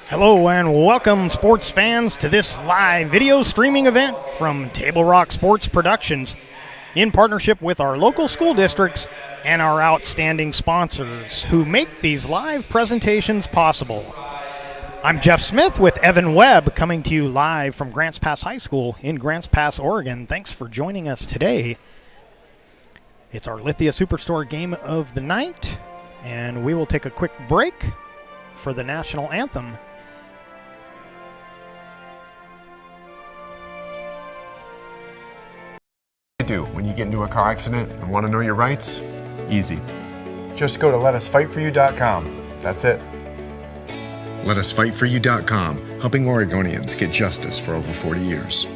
Hello and welcome, sports fans, to this live video streaming event from Table Rock Sports Productions in partnership with our local school districts and our outstanding sponsors who make these live presentations possible. I'm Jeff Smith with Evan Webb coming to you live from Grants Pass High School in Grants Pass, Oregon. Thanks for joining us today. It's our Lithia Superstore game of the night, and we will take a quick break for the national anthem. Do when you get into a car accident and want to know your rights? Easy. Just go to letusfightforyou.com. That's it. Letusfightforyou.com, helping Oregonians get justice for over 40 years.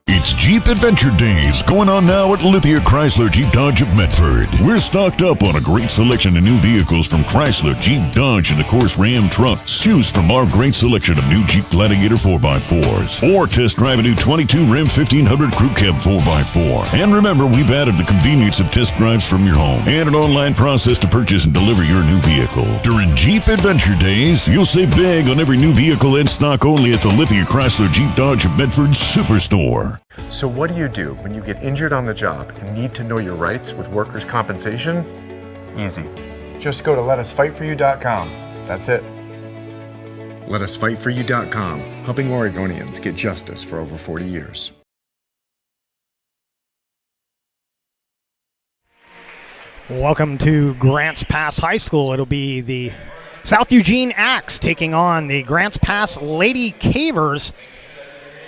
It's Jeep Adventure Days going on now at Lithia Chrysler Jeep Dodge of Medford. We're stocked up on a great selection of new vehicles from Chrysler, Jeep, Dodge, and of course Ram trucks. Choose from our great selection of new Jeep Gladiator 4x4s or test drive a new 22 Ram 1500 Crew Cab 4x4. And remember, we've added the convenience of test drives from your home and an online process to purchase and deliver your new vehicle. During Jeep Adventure Days, you'll save big on every new vehicle in stock only at the Lithia Chrysler Jeep Dodge of Medford Superstore. So what do when you get injured on the job and need to know your rights with workers' compensation? Easy. Just go to letusfightforyou.com. That's it. Letusfightforyou.com, helping Oregonians get justice for over 40 years. Welcome to Grants Pass High School. It'll be the South Eugene Axe taking on the Grants Pass Lady Cavers.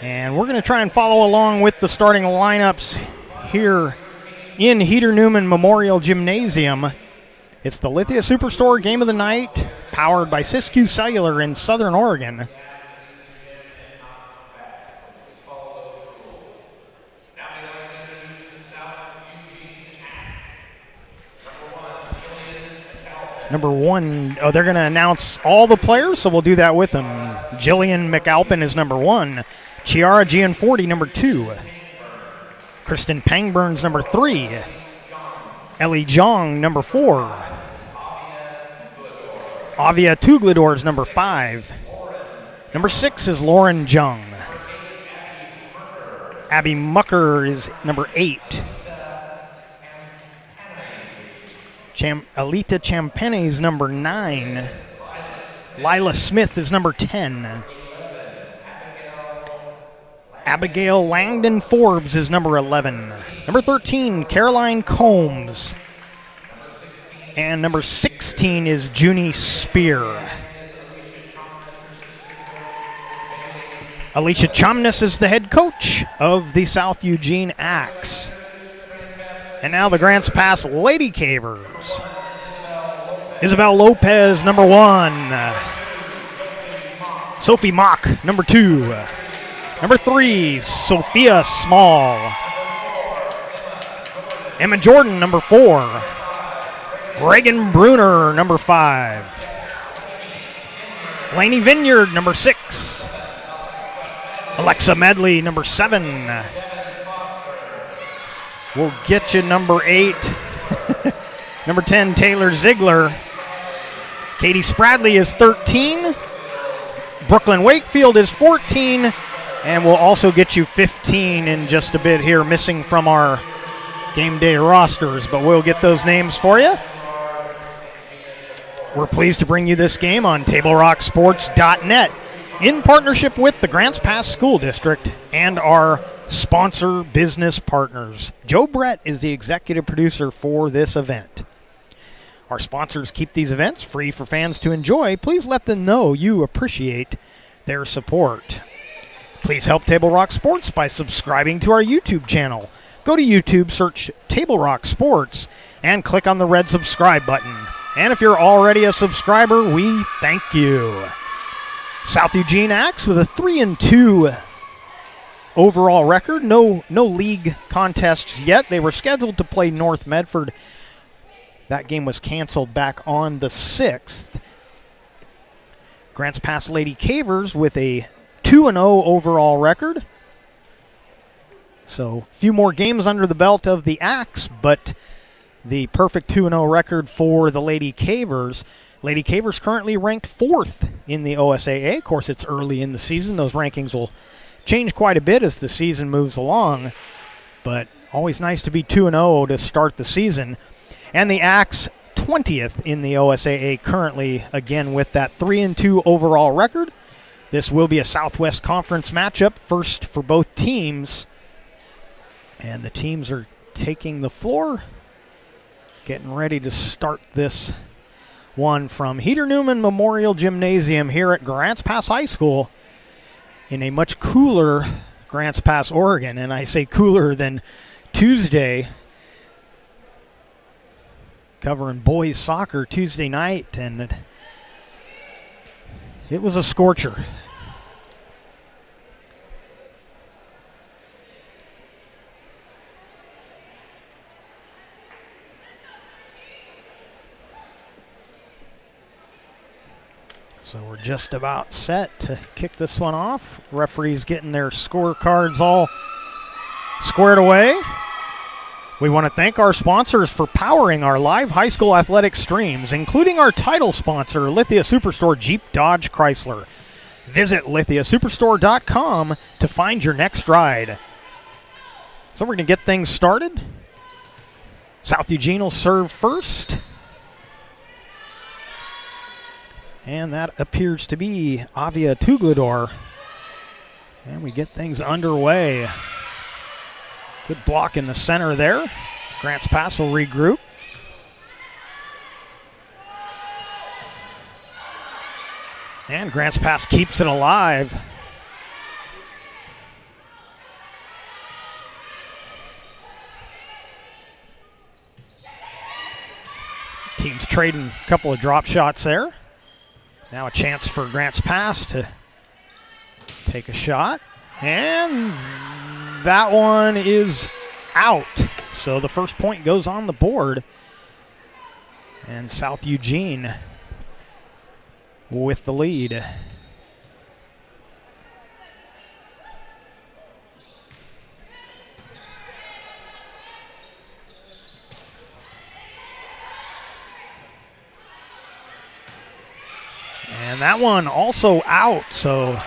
And we're going to try and follow along with the starting lineups here in Heater Newman Memorial Gymnasium. It's the Lithia Superstore Game of the Night, powered by Siskiyou Cellular in Southern Oregon. Number one, they're going to announce all the players, so we'll do that with them. Jillian McAlpin is number one. Chiara Gianforti, number 2. Kristen Pangburns, number 3. Ellie Jong, number 4. Avia Tuglador is number 5. Number 6 is Lauren Jung. Abby Mucker is number 8. Alita Champene is number 9. Lila Smith is number 10. Abigail Langdon Forbes is number 11. Number 13, Caroline Combs. And number 16 is Junie Spear. Alicia Chomness is the head coach of the South Eugene Axe. And now the Grants Pass Lady Cavers. Isabel Lopez, number 1. Sophie Mock, number 2. Number 3, Sophia Small. Emma Jordan, number 4. Reagan Bruner, number 5. Lainey Vineyard, number 6. Alexa Medley, number 7. We'll get you number 8. Number 10, Taylor Ziegler. Katie Spradley is 13. Brooklyn Wakefield is 14. And we'll also get you 15 in just a bit here, missing from our game day rosters, but we'll get those names for you. We're pleased to bring you this game on TableRockSports.net in partnership with the Grants Pass School District and our sponsor business partners. Joe Brett is the executive producer for this event. Our sponsors keep these events free for fans to enjoy. Please let them know you appreciate their support. Please help Table Rock Sports by subscribing to our YouTube channel. Go to YouTube, search Table Rock Sports, and click on the red subscribe button. And if you're already a subscriber, we thank you. South Eugene Axe with a 3-2 overall record. No league contests yet. They were scheduled to play North Medford. That game was canceled back on the 6th. Grants Pass Lady Cavers with a 2-0 overall record. So a few more games under the belt of the Axe, but the perfect 2-0 record for the Lady Cavers. Lady Cavers currently ranked 4th in the OSAA. Of course, it's early in the season. Those rankings will change quite a bit as the season moves along, but always nice to be 2-0 to start the season. And the Axe 20th in the OSAA currently, again, with that 3-2 overall record. This will be a Southwest Conference matchup, first for both teams. And the teams are taking the floor, getting ready to start this one from Heater Newman Memorial Gymnasium here at Grants Pass High School in a much cooler Grants Pass, Oregon. And I say cooler than Tuesday, covering boys soccer Tuesday night, and it was a scorcher. So we're just about set to kick this one off. Referees getting their scorecards all squared away. We want to thank our sponsors for powering our live high school athletic streams, including our title sponsor, Lithia Superstore Jeep Dodge Chrysler. Visit lithiasuperstore.com to find your next ride. So we're going to get things started. South Eugene will serve first. And that appears to be Avia Tuglador. And we get things underway. Good block in the center there. Grants Pass will regroup. And Grants Pass keeps it alive. Teams trading a couple of drop shots there. Now a chance for Grants Pass to take a shot. And that one is out. So the first point goes on the board. And South Eugene with the lead. And that one also out, so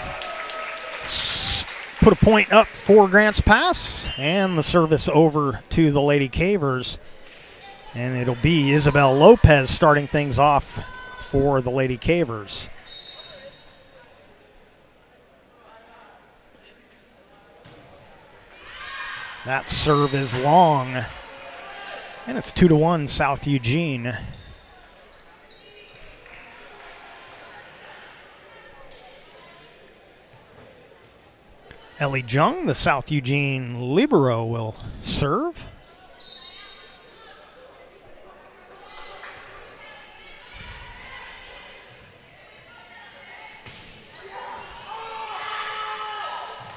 put a point up for Grants Pass, and the service over to the Lady Cavers. And it'll be Isabel Lopez starting things off for the Lady Cavers. That serve is long, and it's 2-1 South Eugene. Ellie Jung, the South Eugene libero, will serve.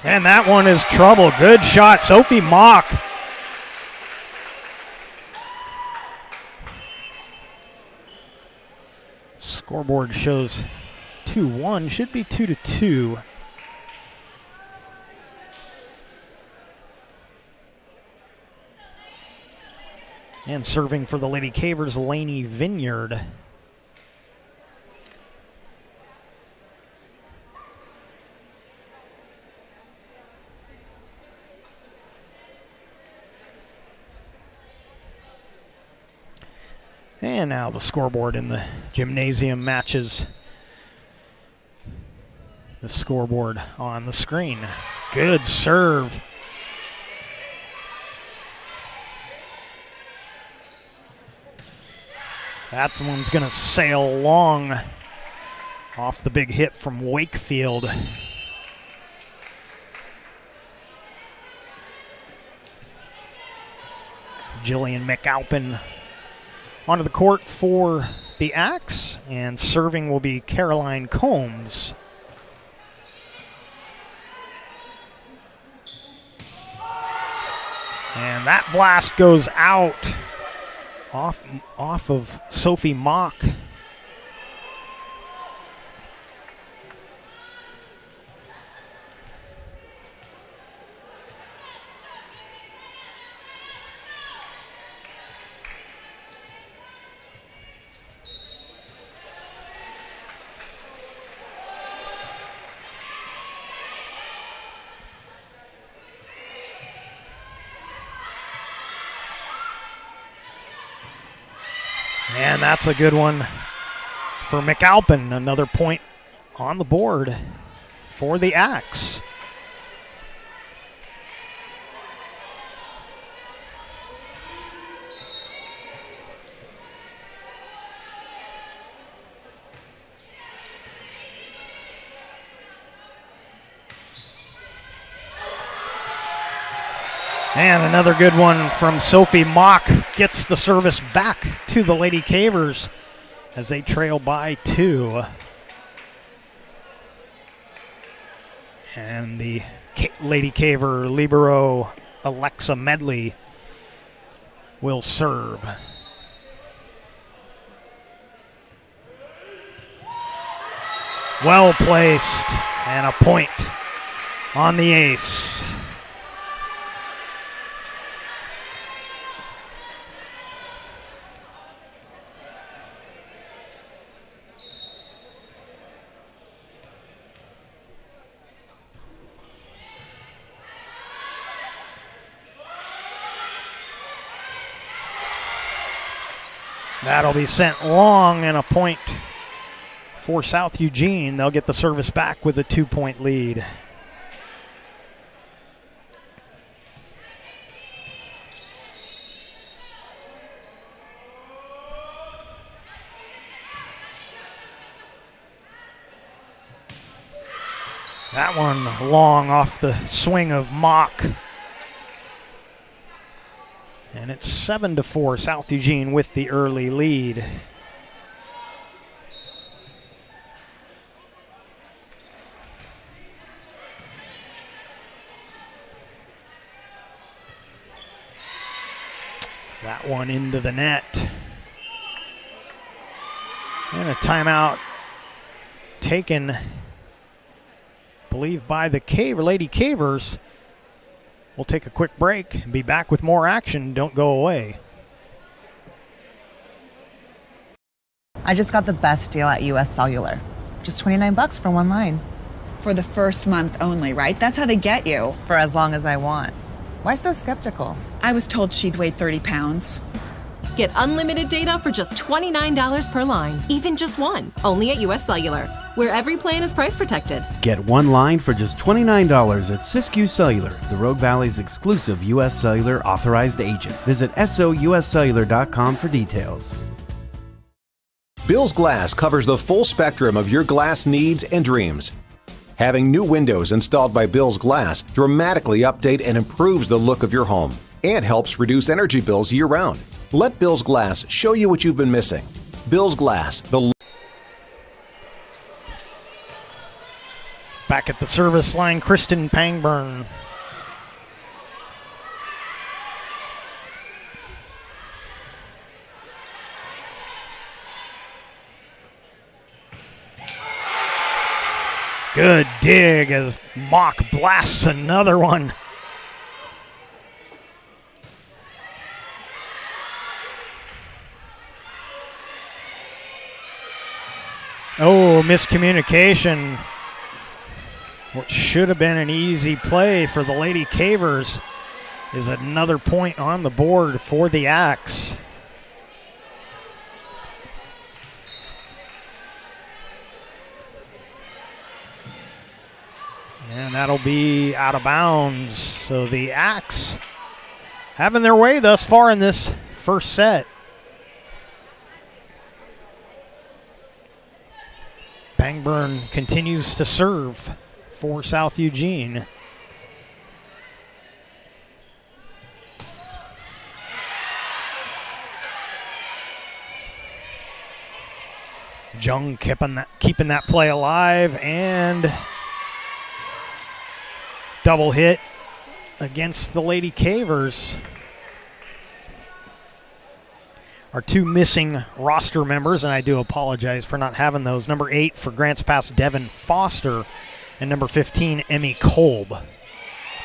And that one is trouble. Good shot, Sophie Mock. Scoreboard shows 2-1, should be 2-2. And serving for the Lady Cavers, Laney Vineyard. And now the scoreboard in the gymnasium matches the scoreboard on the screen. Good serve. That one's going to sail long off the big hit from Wakefield. Jillian McAlpin onto the court for the Axe, and serving will be Caroline Combs. And that blast goes out off of Sophie Mock. And that's a good one for McAlpin. Another point on the board for the Axe. And another good one from Sophie Mock gets the service back to the Lady Cavers as they trail by 2. And the Lady Caver libero Alexa Medley will serve. Well placed, and a point on the ace. That'll be sent long, and a point for South Eugene. They'll get the service back with a 2-point lead. That one long off the swing of Mock. And it's 7-4, South Eugene with the early lead. That one into the net. And a timeout taken, I believe, by the Lady Cavers. We'll take a quick break and be back with more action. Don't go away. I just got the best deal at US Cellular. Just $29 for one line. For the first month only, right? That's how they get you. For as long as I want. Why so skeptical? I was told she'd weigh 30 pounds. Get unlimited data for just $29 per line, even just one. Only at US Cellular, where every plan is price protected. Get one line for just $29 at Siskiyou Cellular, the Rogue Valley's exclusive US Cellular authorized agent. Visit souscellular.com for details. Bill's Glass covers the full spectrum of your glass needs and dreams. Having new windows installed by Bill's Glass dramatically update and improves the look of your home and helps reduce energy bills year-round. Let Bill's Glass show you what you've been missing. Bill's Glass, the... Back at the service line, Kristen Pangburn. Good dig as Mock blasts another one. Oh, miscommunication. What should have been an easy play for the Lady Cavers is another point on the board for the Axe. And that'll be out of bounds. So the Axe having their way thus far in this first set. Pangburn continues to serve for South Eugene. Jung keeping that play alive, and double hit against the Lady Cavers. Our two missing roster members, and I do apologize for not having those. Number 8 for Grants Pass, Devin Foster, and number 15, Emmy Kolb.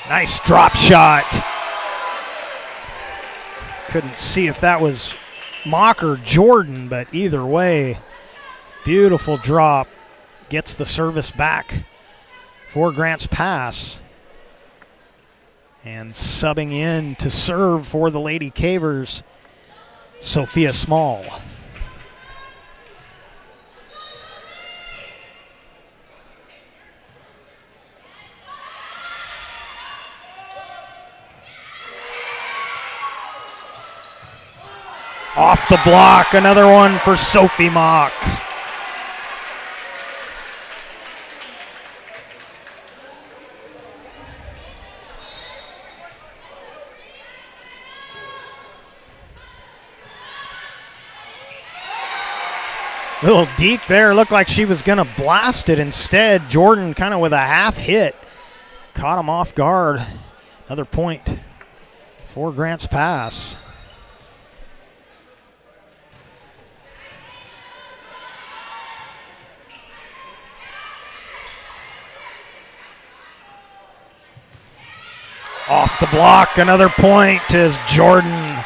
Nice drop shot. Couldn't see if that was Mock or Jordan, but either way, beautiful drop. Gets the service back for Grants Pass. And subbing in to serve for the Lady Cavers, Sophia Small. Off the block, another one for Sophie Mock. Little deep there, looked like she was gonna blast it. Instead, Jordan kind of with a half hit. Caught him off guard. Another point for Grants Pass. Off the block, another point is Jordan.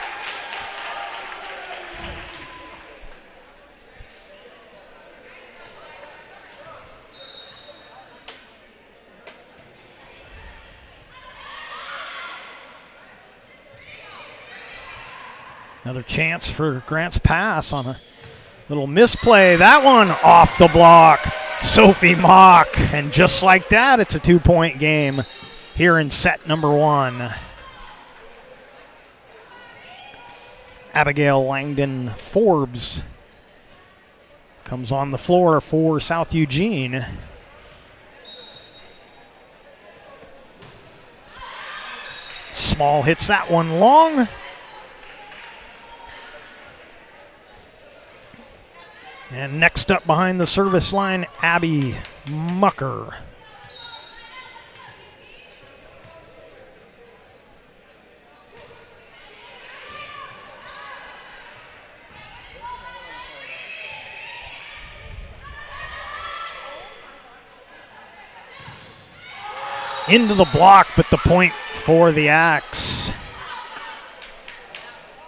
Another chance for Grants Pass on a little misplay. That one off the block. Sophie Mock. And just like that, it's a 2-point game here in set number 1. Abigail Langdon Forbes comes on the floor for South Eugene. Small hits that one long. And next up behind the service line, Abby Mucker. Into the block, but the point for the Axe.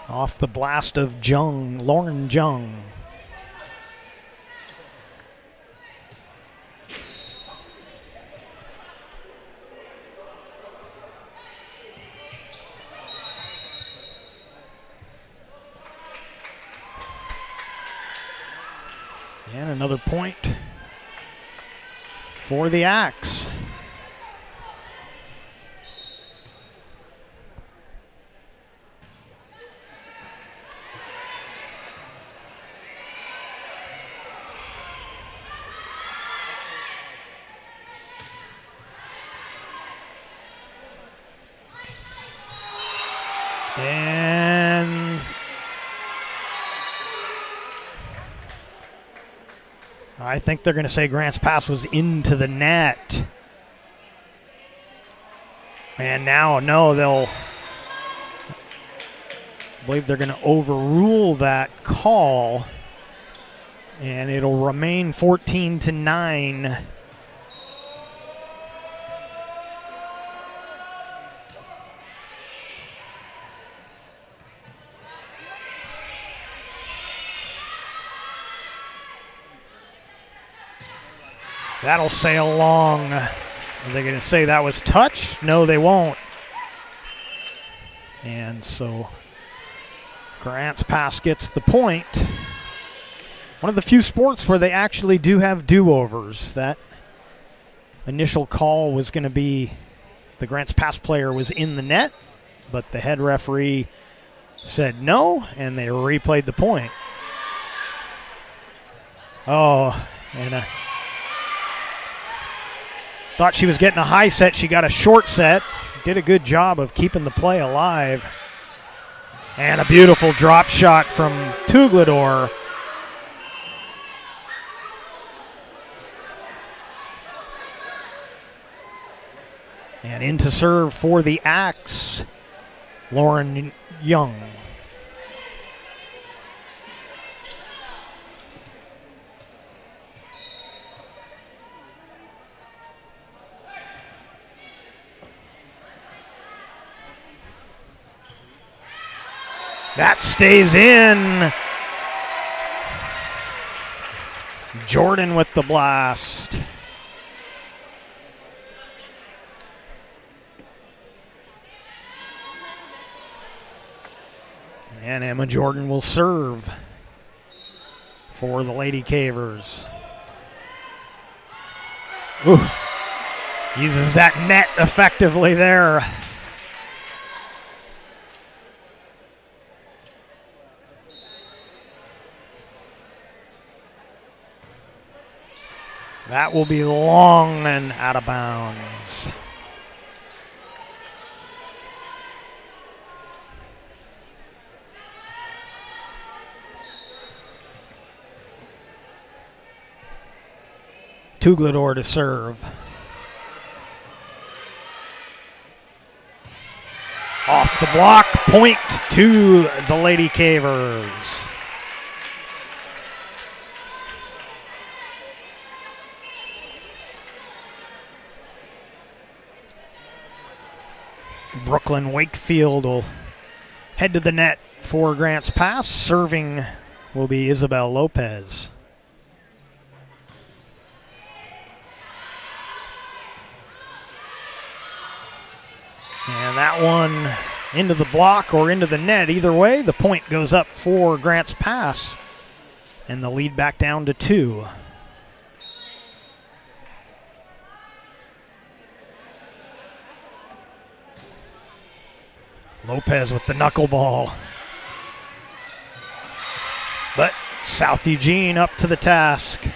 Off the blast of Lauren Jung. And another point for the Axe. And I think they're going to say Grants Pass was into the net. And now, no, I believe they're going to overrule that call. And it'll remain 14-9. That'll sail along. Are they going to say that was touch? No, they won't. And so Grants Pass gets the point. One of the few sports where they actually do have do-overs. That initial call was going to be the Grants Pass player was in the net, but the head referee said no, and they replayed the point. Oh, and thought she was getting a high set. She got a short set. Did a good job of keeping the play alive. And a beautiful drop shot from Tuglador. And into serve for the Axe, Lauren Young. That stays in. Jordan with the blast. And Emma Jordan will serve for the Lady Cavers. Ooh. Uses that net effectively there. That will be long and out of bounds. Tuglador to serve. Off the block, point to the Lady Cavers. Brooklyn Wakefield will head to the net for Grants Pass. Serving will be Isabel Lopez. And that one into the block or into the net. Either way, the point goes up for Grants Pass. And the lead back down to 2. Lopez with the knuckleball. But South Eugene up to the task.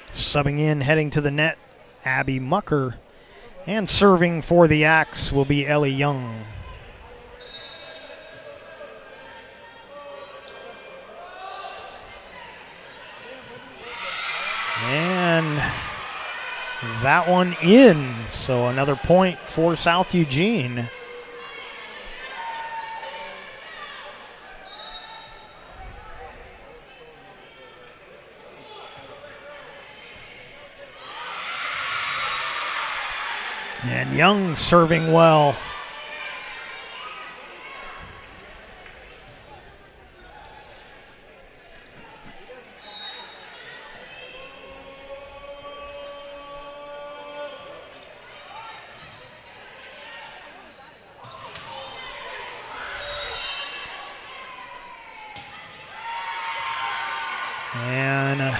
Subbing in, heading to the net, Abby Mucker. And serving for the Axe will be Ellie Young. And that one in, so another point for South Eugene. And Young serving well. And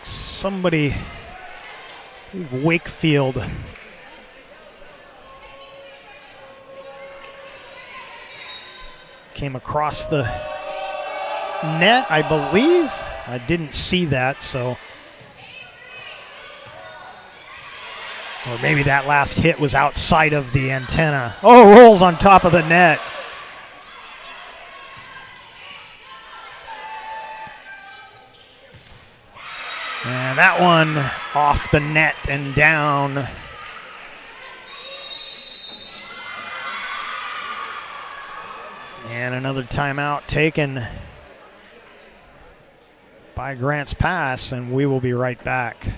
somebody, Wakefield, came across the net, I believe. I didn't see that, so. Or maybe that last hit was outside of the antenna. Oh, rolls on top of the net. And that one off the net and down. And another timeout taken by Grants Pass, and we will be right back.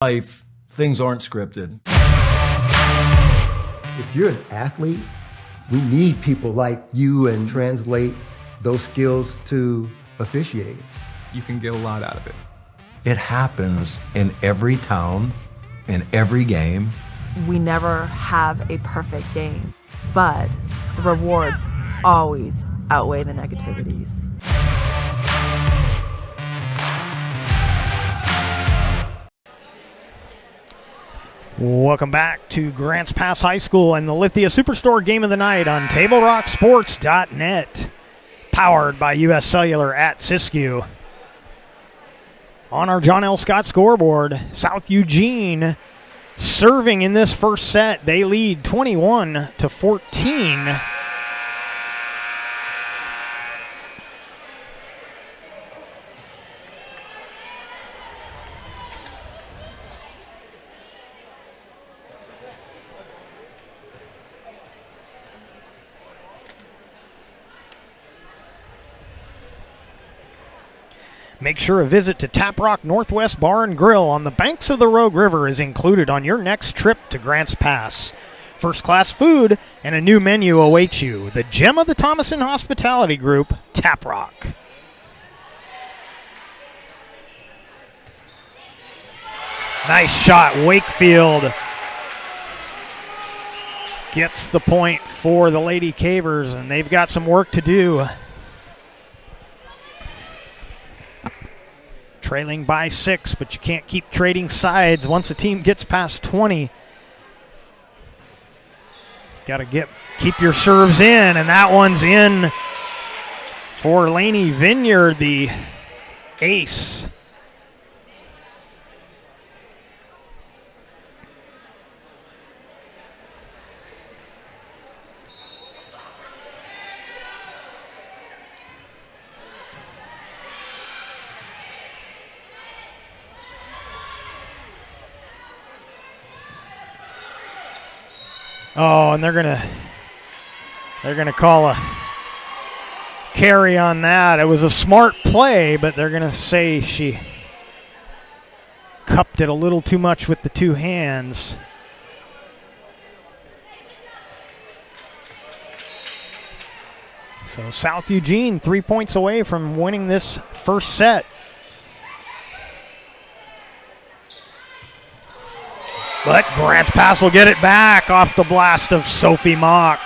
Life, things aren't scripted. If you're an athlete, we need people like you and translate those skills to officiating. You can get a lot out of it. It happens in every town, in every game. We never have a perfect game, but the rewards always outweigh the negativities. Welcome back to Grants Pass High School and the Lithia Superstore Game of the Night on TableRockSports.net. Powered by U.S. Cellular at Siskiyou. On our John L. Scott scoreboard, South Eugene serving in this first set. They lead 21-14. Make sure a visit to Tap Rock Northwest Bar and Grill on the banks of the Rogue River is included on your next trip to Grants Pass. First-class food and a new menu awaits you. The gem of the Thomason Hospitality Group, Tap Rock. Nice shot, Wakefield gets the point for the Lady Cavers, and they've got some work to do. Trailing by 6, but you can't keep trading sides once a team gets past 20. Got to keep your serves in, and that one's in for Lainey Vineyard, the ace. Oh, and they're gonna call a carry on that. It was a smart play, but they're gonna say she cupped it a little too much with the two hands. So South Eugene 3 points away from winning this first set. But Grants Pass will get it back off the blast of Sophie Mock.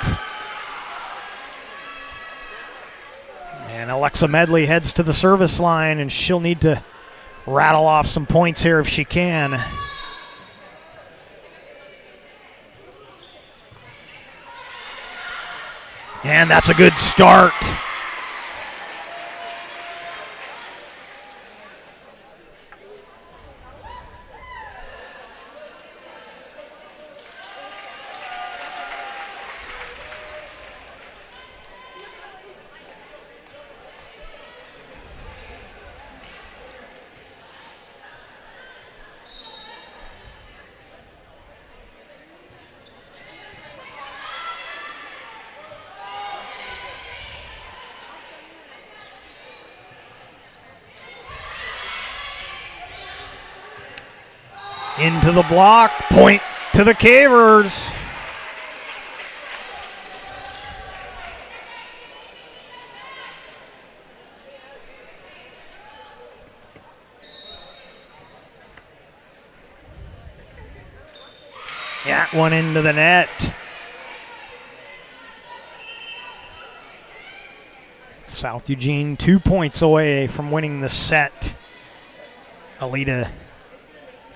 And Alexa Medley heads to the service line, and she'll need to rattle off some points here if she can. And that's a good start. Into the block, point to the Cavers. That one into the net. South Eugene 2 points away from winning the set. Alita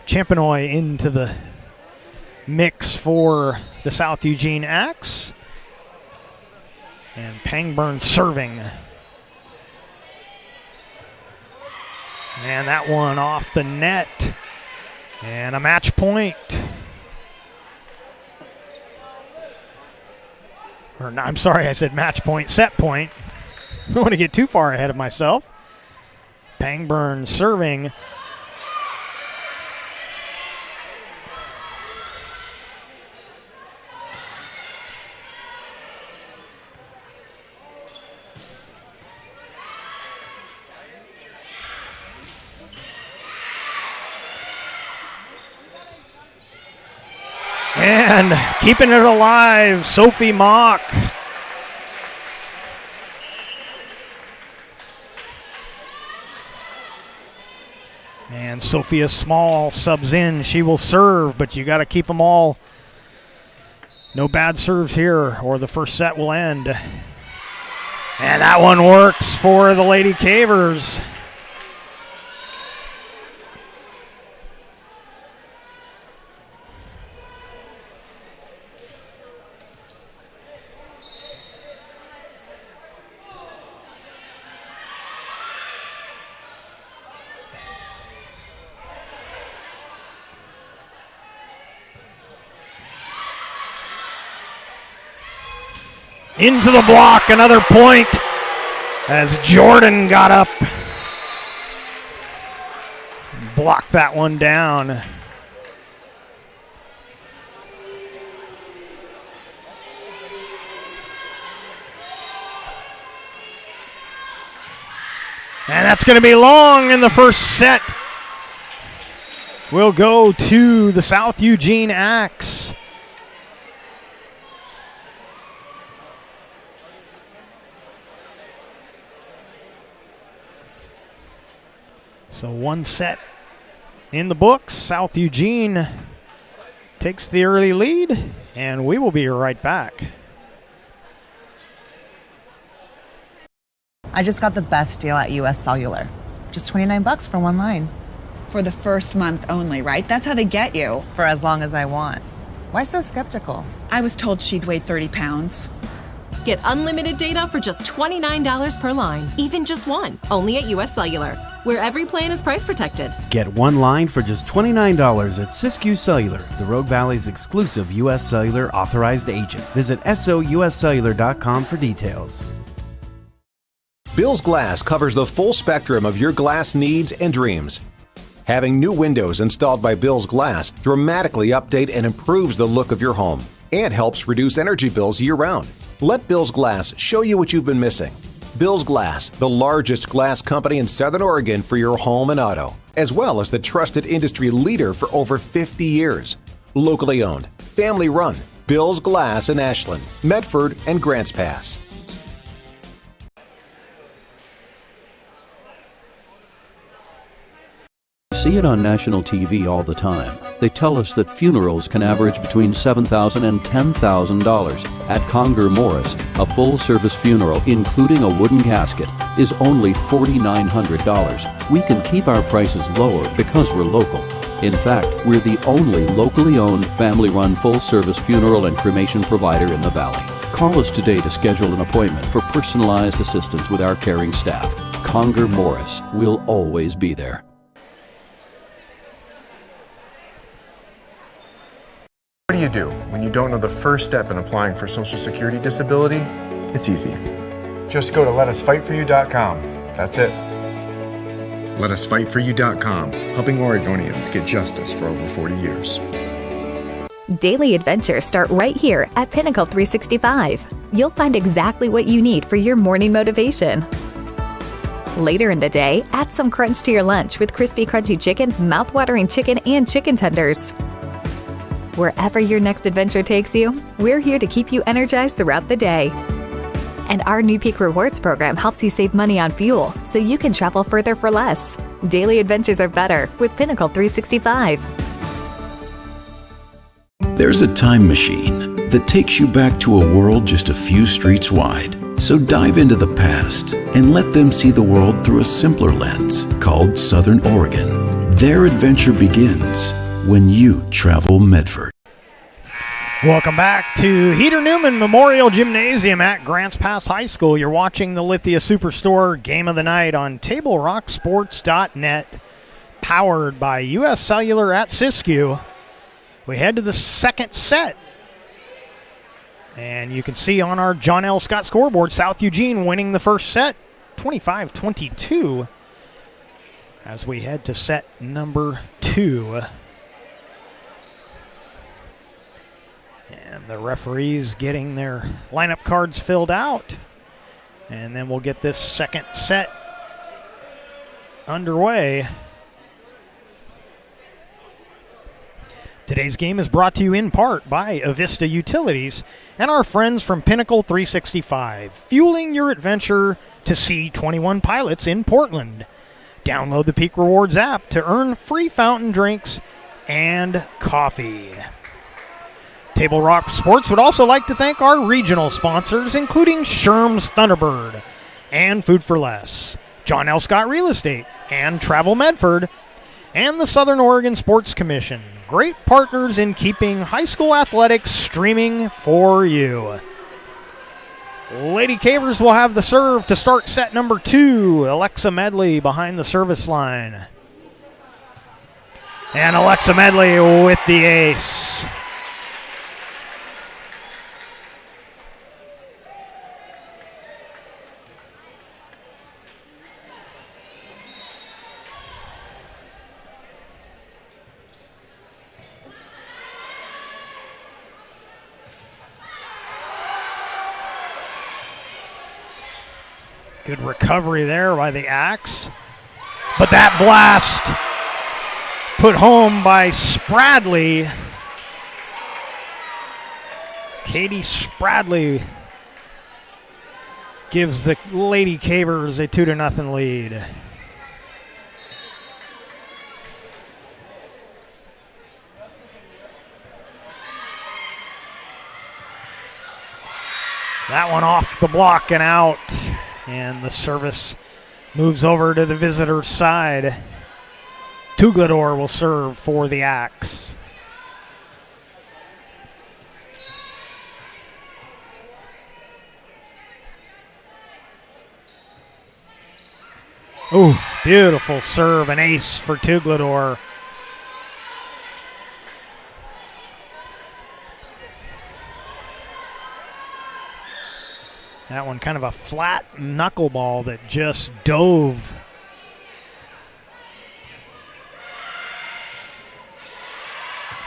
Champenoy into the mix for the South Eugene Axe. And Pangburn serving. And that one off the net. And a match point. Or no, I'm sorry, I said match point, set point. I don't want to get too far ahead of myself. Pangburn serving. And keeping it alive, Sophie Mock. And Sophia Small subs in. She will serve, but you got to keep them all. No bad serves here, or the first set will end. And that one works for the Lady Cavers. Into the block, another point as Jordan got up. Blocked that one down. And that's going to be long in the first set. We'll go to the South Eugene Axe. So one set in the books. South Eugene takes the early lead, and we will be right back. I just got the best deal at US Cellular. Just $29 for one line. For the first month only, right? That's how they get you. For as long as I want. Why so skeptical? I was told she'd weighed 30 pounds. Get unlimited data for just $29 per line, even just one, only at US Cellular, where every plan is price protected. Get one line for just $29 at Siskiyou Cellular, the Rogue Valley's exclusive U.S. Cellular authorized agent. Visit souscellular.com for details. Bill's Glass covers the full spectrum of your glass needs and dreams. Having new windows installed by Bill's Glass dramatically update and improves the look of your home and helps reduce energy bills year-round. Let Bill's Glass show you what you've been missing. Bill's Glass, the largest glass company in Southern Oregon for your home and auto, as well as the trusted industry leader for over 50 years. Locally owned, family run, Bill's Glass in Ashland, Medford, and Grants Pass. See it on national TV all the time. They tell us that funerals can average between $7,000 and $10,000. At Conger Morris, a full-service funeral, including a wooden casket, is only $4,900. We can keep our prices lower because we're local. In fact, we're the only locally owned, family-run, full-service funeral and cremation provider in the Valley. Call us today to schedule an appointment for personalized assistance with our caring staff. Conger Morris, we'll always be there. What do you do when you don't know the first step in applying for Social Security disability? It's easy. Just go to letusfightforyou.com. That's it. Letusfightforyou.com, helping Oregonians get justice for over 40 years. Daily adventures start right here at Pinnacle 365. You'll find exactly what you need for your morning motivation. Later in the day, add some crunch to your lunch with crispy, crunchy chicken's mouth-watering chicken and chicken tenders. Wherever your next adventure takes you, we're here to keep you energized throughout the day. And our new Peak Rewards program helps you save money on fuel so you can travel further for less. Daily adventures are better with Pinnacle 365. There's a time machine that takes you back to a world just a few streets wide. So dive into the past and let them see the world through a simpler lens called Southern Oregon. Their adventure begins when you travel Medford. Welcome back to Heater Newman Memorial Gymnasium at Grants Pass High School. You're watching the Lithia Superstore Game of the Night on TableRockSports.net, powered by U.S. Cellular at Siskiyou. We head to the second set. And you can see on our John L. Scott scoreboard, South Eugene winning the first set, 25-22, as we head to set number 2. And the referees getting their lineup cards filled out. And then we'll get this second set underway. Today's game is brought to you in part by Avista Utilities and our friends from Pinnacle 365, fueling your adventure to see 21 pilots in Portland. Download the Peak Rewards app to earn free fountain drinks and coffee. Table Rock Sports would also like to thank our regional sponsors, including Sherm's Thunderbird and Food for Less, John L. Scott Real Estate and Travel Medford, and the Southern Oregon Sports Commission. Great partners in keeping high school athletics streaming for you. Lady Cavers will have the serve to start set number 2. Alexa Medley behind the service line. And Alexa Medley with the ace. Good recovery there by the Axe. But that blast put home by Spradley. Katie Spradley gives the Lady Cavers a 2-0 lead. That one off the block and out. And the service moves over to the visitor's side. Tuglador will serve for the Axe. Oh, beautiful serve, an ace for Tuglador. That one kind of a flat knuckleball that just dove.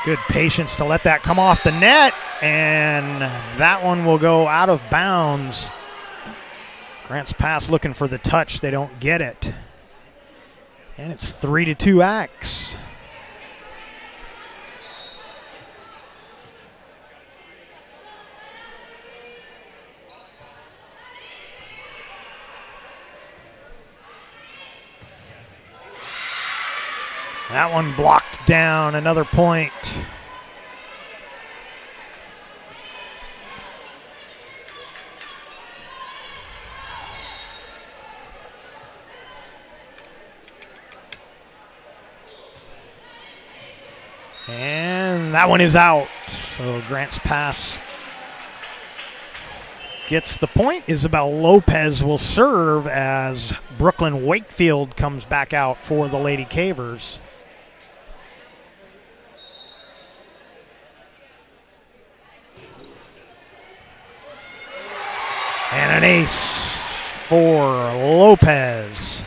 Good patience to let that come off the net, and that one will go out of bounds. Grants Pass looking for the touch. They don't get it. And it's 3-2 Axe. That one blocked down, another point. And that one is out. So Grants Pass gets the point. Isabel Lopez will serve as Brooklyn Wakefield comes back out for the Lady Cavers. And an ace for Lopez.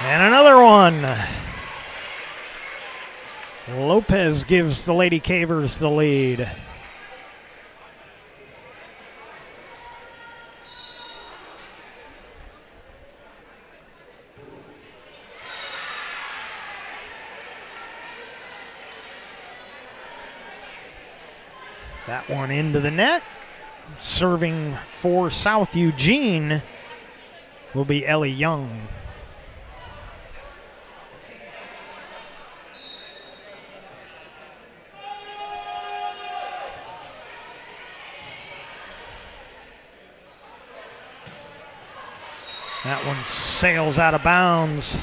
And another one. Lopez gives the Lady Cavers the lead. That one into the net. Serving for South Eugene will be Ellie Young. That one sails out of bounds.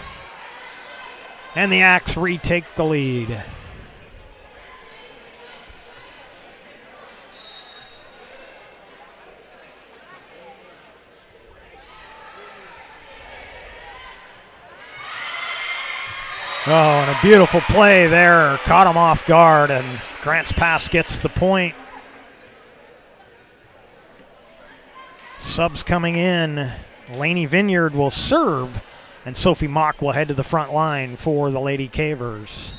And the Axe retake the lead. Oh, and a beautiful play there. Caught him off guard, and Grants Pass gets the point. Subs coming in. Laney Vineyard will serve, and Sophie Mock will head to the front line for the Lady Cavers.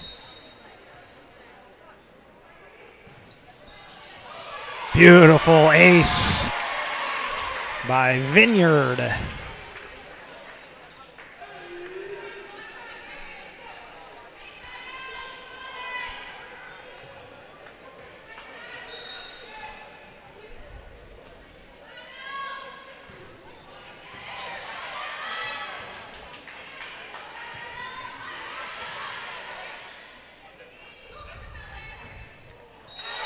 Beautiful ace by Vineyard.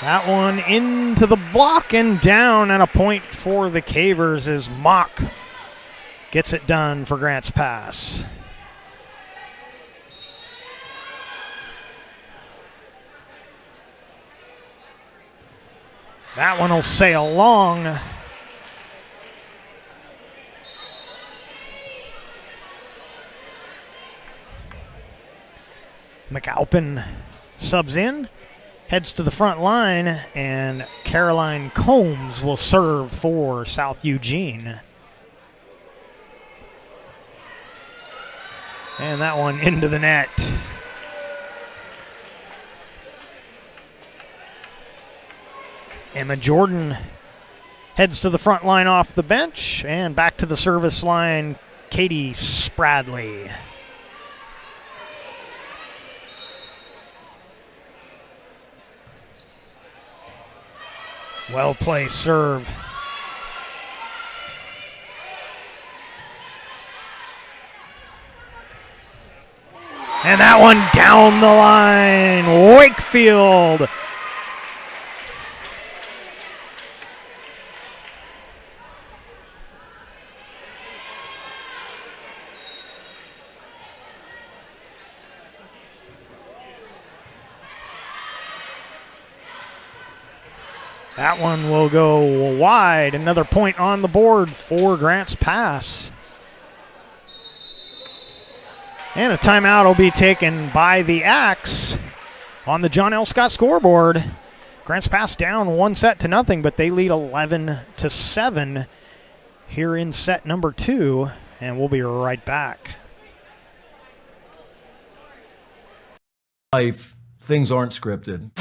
That one into the block and down, and a point for the Cavers as Mock gets it done for Grants Pass. That one will sail long. McAlpin subs in. Heads to the front line, and Caroline Combs will serve for South Eugene. And that one into the net. Emma Jordan heads to the front line off the bench, and back to the service line, Katie Spradley. Well placed serve. And that one down the line. Wakefield. That one will go wide. Another point on the board for Grants Pass. And a timeout will be taken by the Axe on the John L. Scott scoreboard. Grants Pass down 1-0, but they lead 11-7 here in set number 2, and we'll be right back. Life, things aren't scripted.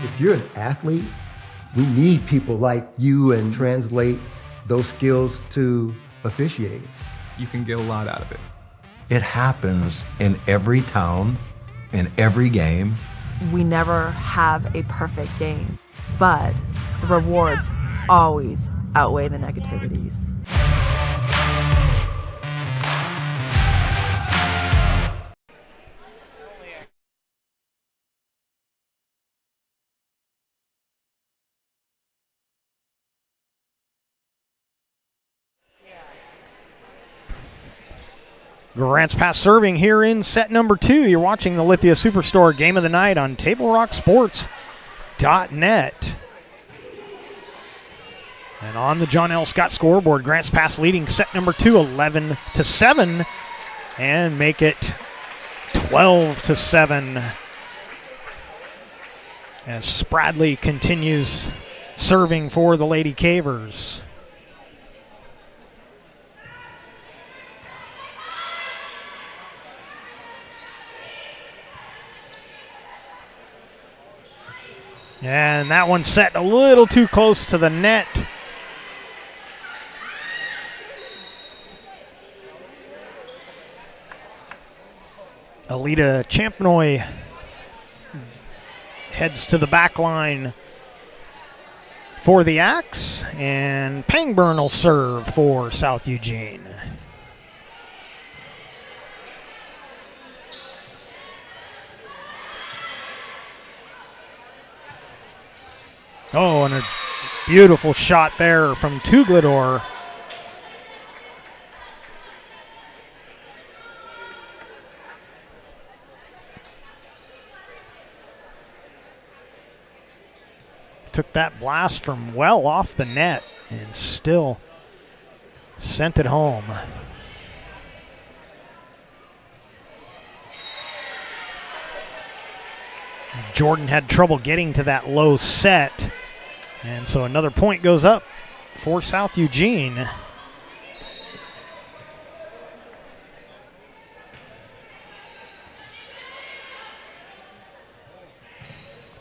If you're an athlete, we need people like you and translate those skills to officiating. You can get a lot out of it. It happens in every town, in every game. We never have a perfect game, but the rewards always outweigh the negativities. Grants Pass serving here in set number 2. You're watching the Lithia Superstore Game of the Night on TableRockSports.net. And on the John L. Scott scoreboard, Grants Pass leading set number 2, 11-7, and make it 12-7 as Spradley continues serving for the Lady Cavers. And that one set a little too close to the net. Alita Champnoy heads to the back line for the Axe, and Pangburn will serve for South Eugene. Oh, and a beautiful shot there from Tuglador. Took that blast from well off the net and still sent it home. Jordan had trouble getting to that low set, and so another point goes up for South Eugene.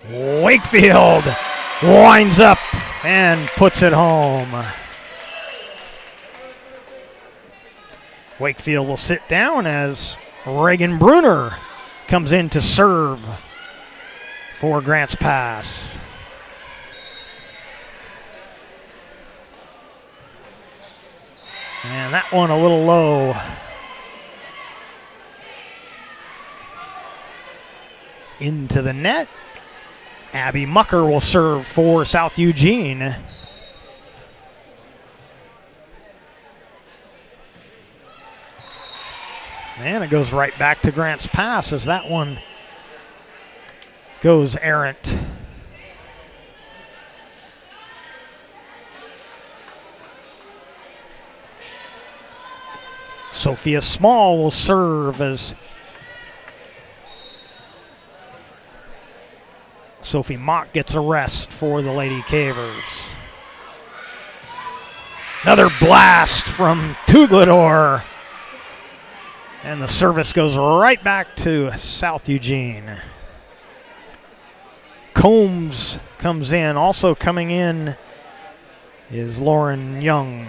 Wakefield winds up and puts it home. Wakefield will sit down as Reagan Bruner comes in to serve for Grants Pass. And that one a little low. Into the net. Abby Mucker will serve for South Eugene. And it goes right back to Grants Pass as that one goes errant. Sophia Small will serve as Sophie Mock gets a rest for the Lady Cavers. Another blast from Tuglador. And the service goes right back to South Eugene. Combs comes in. Also coming in is Lauren Young.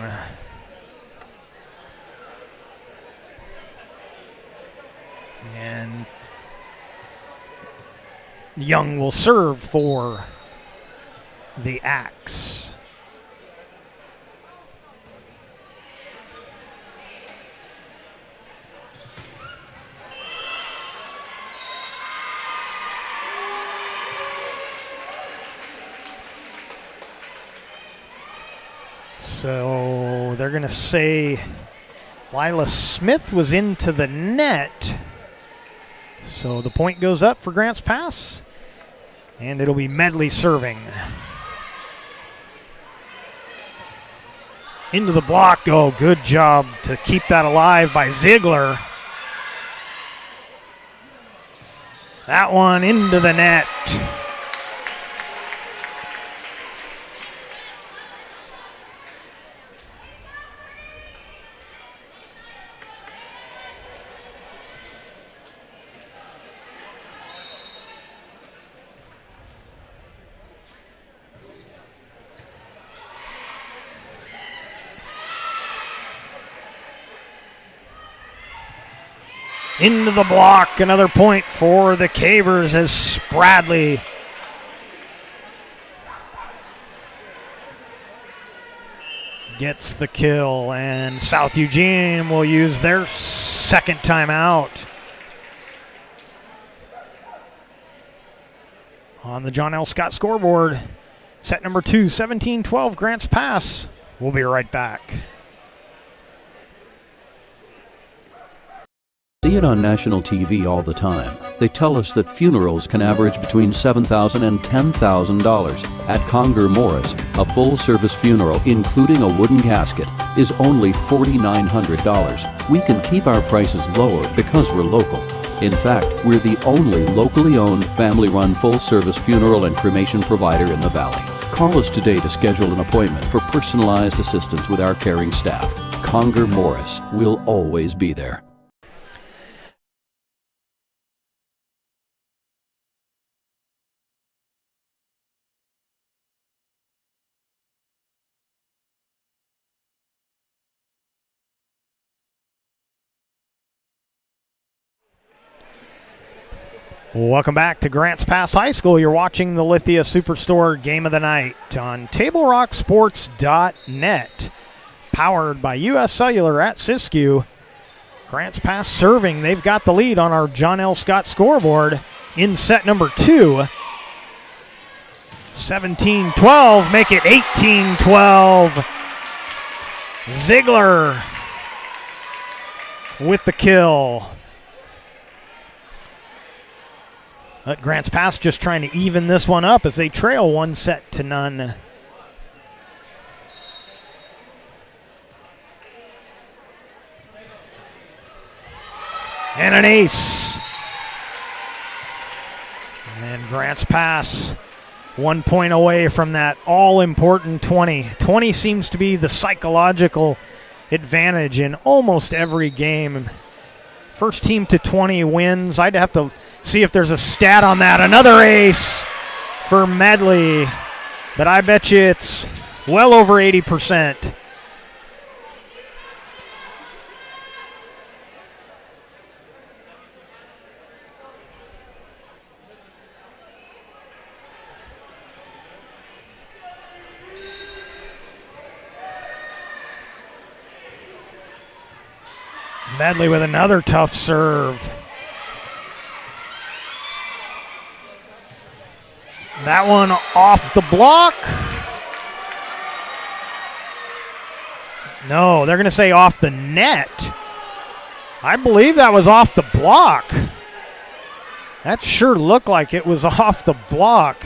And Young will serve for the Axe. So they're going to say Lila Smith was into the net. So the point goes up for Grants Pass. And it'll be Medley serving. Into the block. Oh, good job to keep that alive by Ziegler. That one into the net. Into the block, another point for the Cavers as Spradley gets the kill, and South Eugene will use their second timeout. On the John L. Scott scoreboard, set number 2, 17-12 Grants Pass. We'll be right back. See it on national TV all the time. They tell us that funerals can average between $7,000 and $10,000. At Conger Morris, a full-service funeral, including a wooden casket, is only $4,900. We can keep our prices lower because we're local. In fact, we're the only locally owned, family-run, full-service funeral and cremation provider in the Valley. Call us today to schedule an appointment for personalized assistance with our caring staff. Conger Morris, we'll always be there. Welcome back to Grants Pass High School. You're watching the Lithia Superstore Game of the Night on TableRockSports.net. Powered by U.S. Cellular at Siskiyou. Grants Pass serving. They've got the lead on our John L. Scott scoreboard in set number 2. 17-12, make it 18-12. Ziegler with the kill. Grants Pass just trying to even this one up as they trail 1-0. And an ace. And Grants Pass 1 point away from that all-important 20. 20 seems to be the psychological advantage in almost every game. First team to 20 wins. I'd have to see if there's a stat on that. Another ace for Medley, but I bet you it's well over 80%. Medley with another tough serve. That one off the block. No, they're going to say off the net. I believe that was off the block. That sure looked like it was off the block.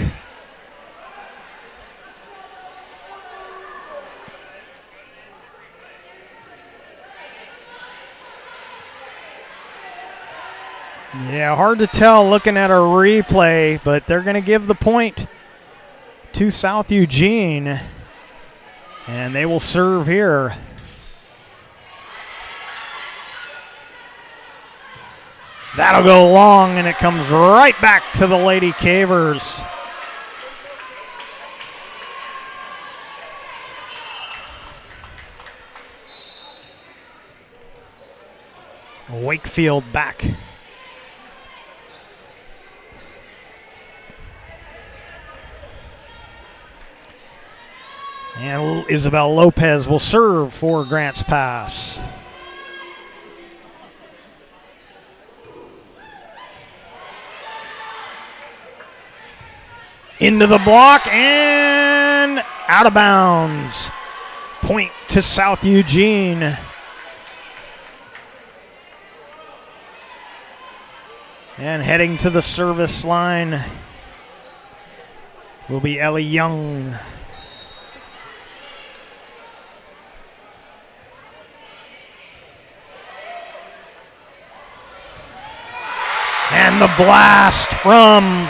Yeah, hard to tell looking at a replay, but they're going to give the point to South Eugene, and they will serve here. That'll go long, and it comes right back to the Lady Cavers. Wakefield back. And Isabel Lopez will serve for Grants Pass. Into the block and out of bounds. Point to South Eugene. And heading to the service line will be Ellie Young. And the blast from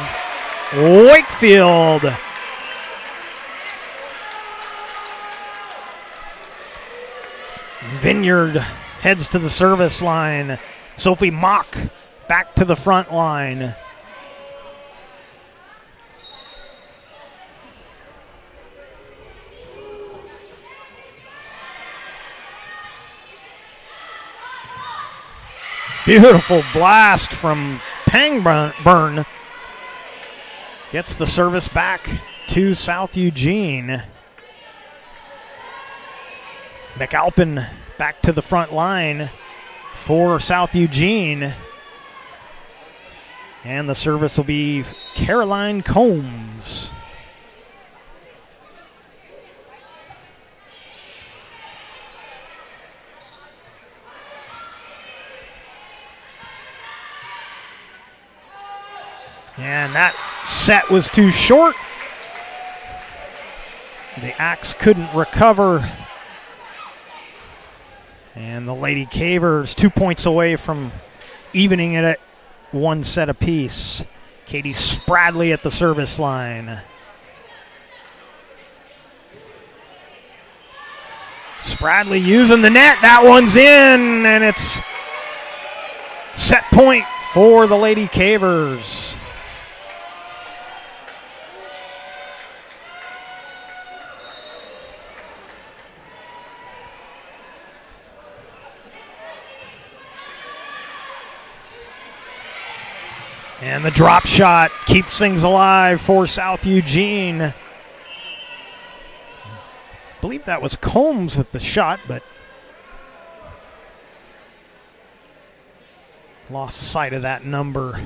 Wakefield. Vineyard heads to the service line. Sophie Mock back to the front line. Beautiful blast from Pangburn. Gets the service back to South Eugene. McAlpin back to the front line for South Eugene. And the service will be Caroline Combs. And that set was too short. The Axe couldn't recover. And the Lady Cavers 2 points away from evening it at one set apiece. Katie Spradley at the service line. Spradley using the net. That one's in, and it's set point for the Lady Cavers. And the drop shot keeps things alive for South Eugene. I believe that was Combs with the shot, but lost sight of that number.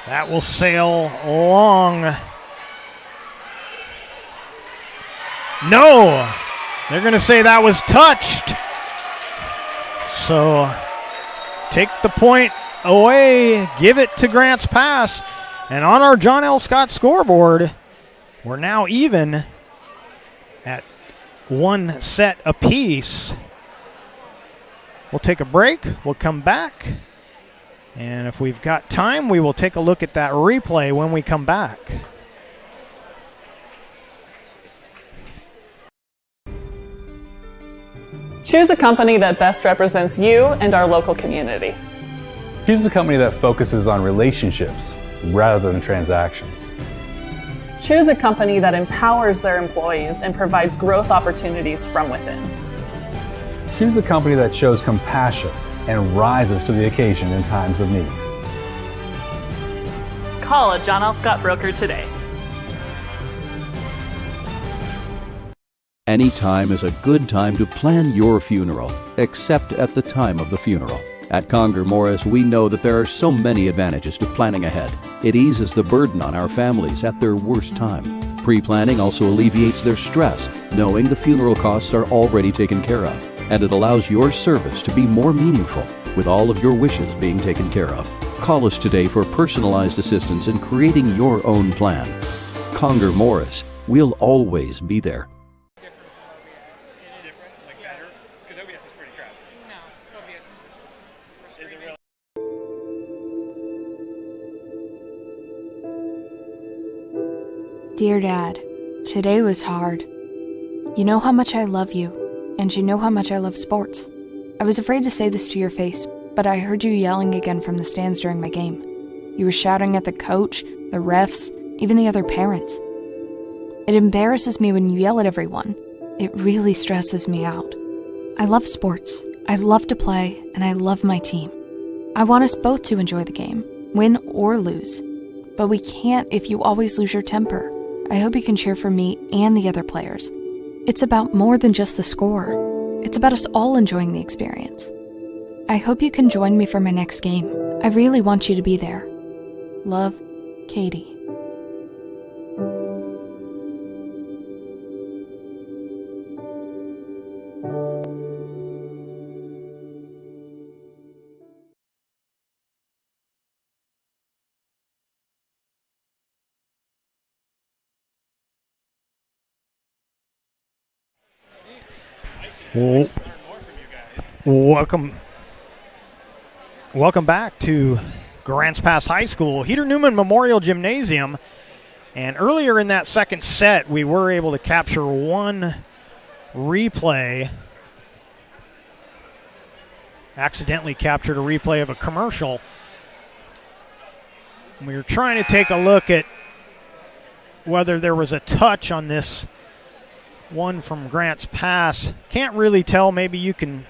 That will sail along. No, they're going to say that was touched. So take the point away, give it to Grants Pass. And on our John L. Scott scoreboard, we're now even at one set apiece. We'll take a break. We'll come back. And if we've got time, we will take a look at that replay when we come back. Choose a company that best represents you and our local community. Choose a company that focuses on relationships rather than transactions. Choose a company that empowers their employees and provides growth opportunities from within. Choose a company that shows compassion and rises to the occasion in times of need. Call a John L. Scott broker today. Any time is a good time to plan your funeral, except at the time of the funeral. At Conger Morris, we know that there are so many advantages to planning ahead. It eases the burden on our families at their worst time. Pre-planning also alleviates their stress, knowing the funeral costs are already taken care of. And it allows your service to be more meaningful, with all of your wishes being taken care of. Call us today for personalized assistance in creating your own plan. Conger Morris, we'll always be there. Dear Dad, today was hard. You know how much I love you, and you know how much I love sports. I was afraid to say this to your face, but I heard you yelling again from the stands during my game. You were shouting at the coach, the refs, even the other parents. It embarrasses me when you yell at everyone. It really stresses me out. I love sports. I love to play, and I love my team. I want us both to enjoy the game, win or lose. But we can't if you always lose your temper. I hope you can cheer for me and the other players. It's about more than just the score. It's about us all enjoying the experience. I hope you can join me for my next game. I really want you to be there. Love, Katie. Welcome back to Grants Pass High School, Heater Newman Memorial Gymnasium. And earlier in that second set, we were able to capture one replay. Accidentally captured a replay of a commercial. We were trying to take a look at whether there was a touch on this one from Grants Pass. Can't really tell. Maybe you can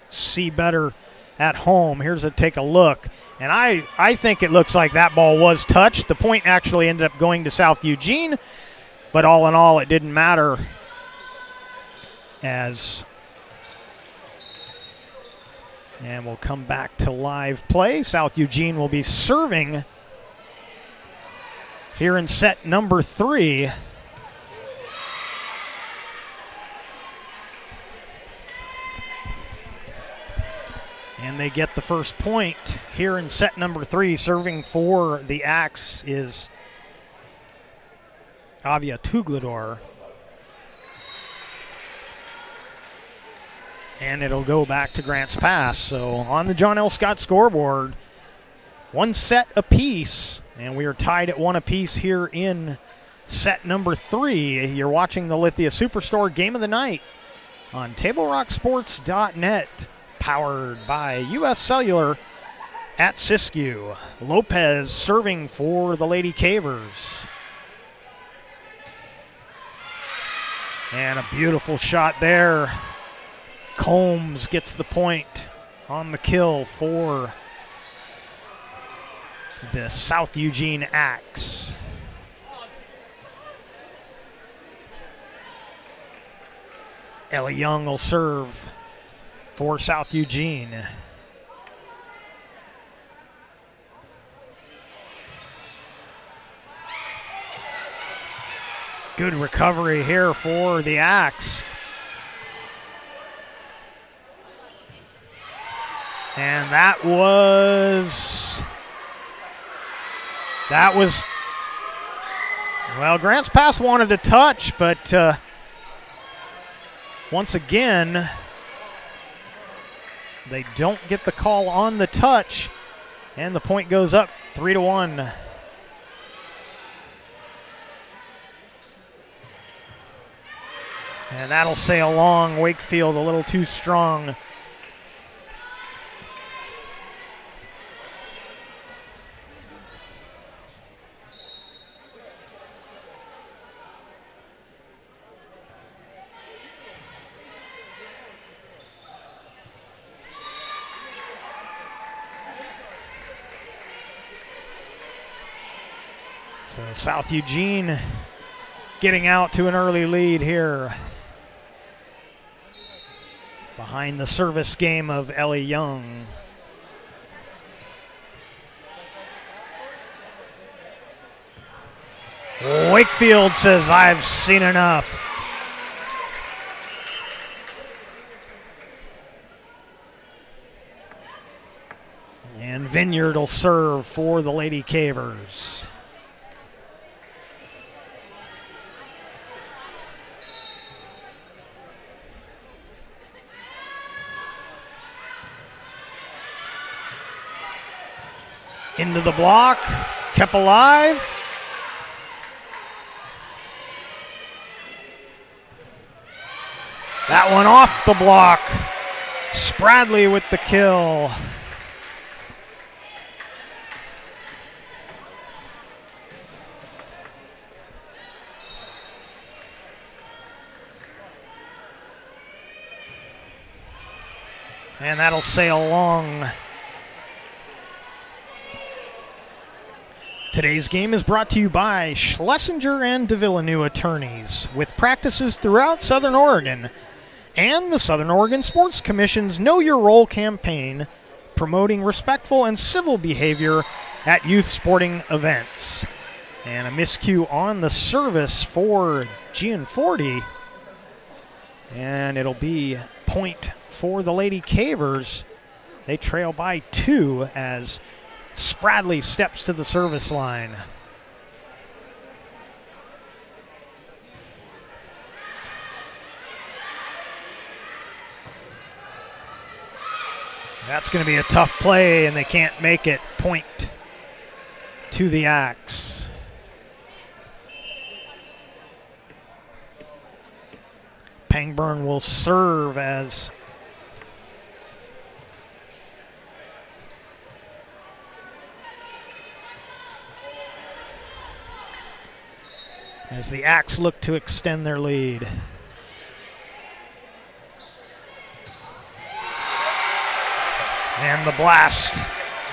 see better at home. Here's a take a look. And I think it looks like that ball was touched. The point actually ended up going to South Eugene, but all in all, it didn't matter, and we'll come back to live play. South Eugene will be serving here in set number 3. And they get the first point here in set number 3. Serving for the Axe is Avia Tuglador. And it'll go back to Grants Pass. So on the John L. Scott scoreboard, 1 set apiece. And we are tied at 1 apiece here in set number 3. You're watching the Lithia Superstore Game of the Night on TableRockSports.net. Powered by U.S. Cellular at Siskiyou. Lopez serving for the Lady Cavers. And a beautiful shot there. Combs gets the point on the kill for the South Eugene Axe. Ellie Young will serve for South Eugene. Good recovery here for the Axe. And that was, well, Grants Pass wanted to touch, but once again, they don't get the call on the touch, and the point goes up 3-1. And that'll sail along. Wakefield a little too strong. So South Eugene getting out to an early lead here behind the service game of Ellie Young. Wakefield says, "I've seen enough." And Vineyard will serve for the Lady Cavers. Into the block, kept alive. That one off the block. Spradley with the kill. And that'll sail along. Today's game is brought to you by Schlesinger and de Villeneuve Attorneys, with practices throughout Southern Oregon, and the Southern Oregon Sports Commission's Know Your Role campaign, promoting respectful and civil behavior at youth sporting events. And a miscue on the service for Gianforti, and it'll be point for the Lady Cavers. They trail by 2 as Spradley steps to the service line. That's going to be a tough play, and they can't make it. Point to the Axe. Pangburn will serve as the Axe look to extend their lead. And the blast,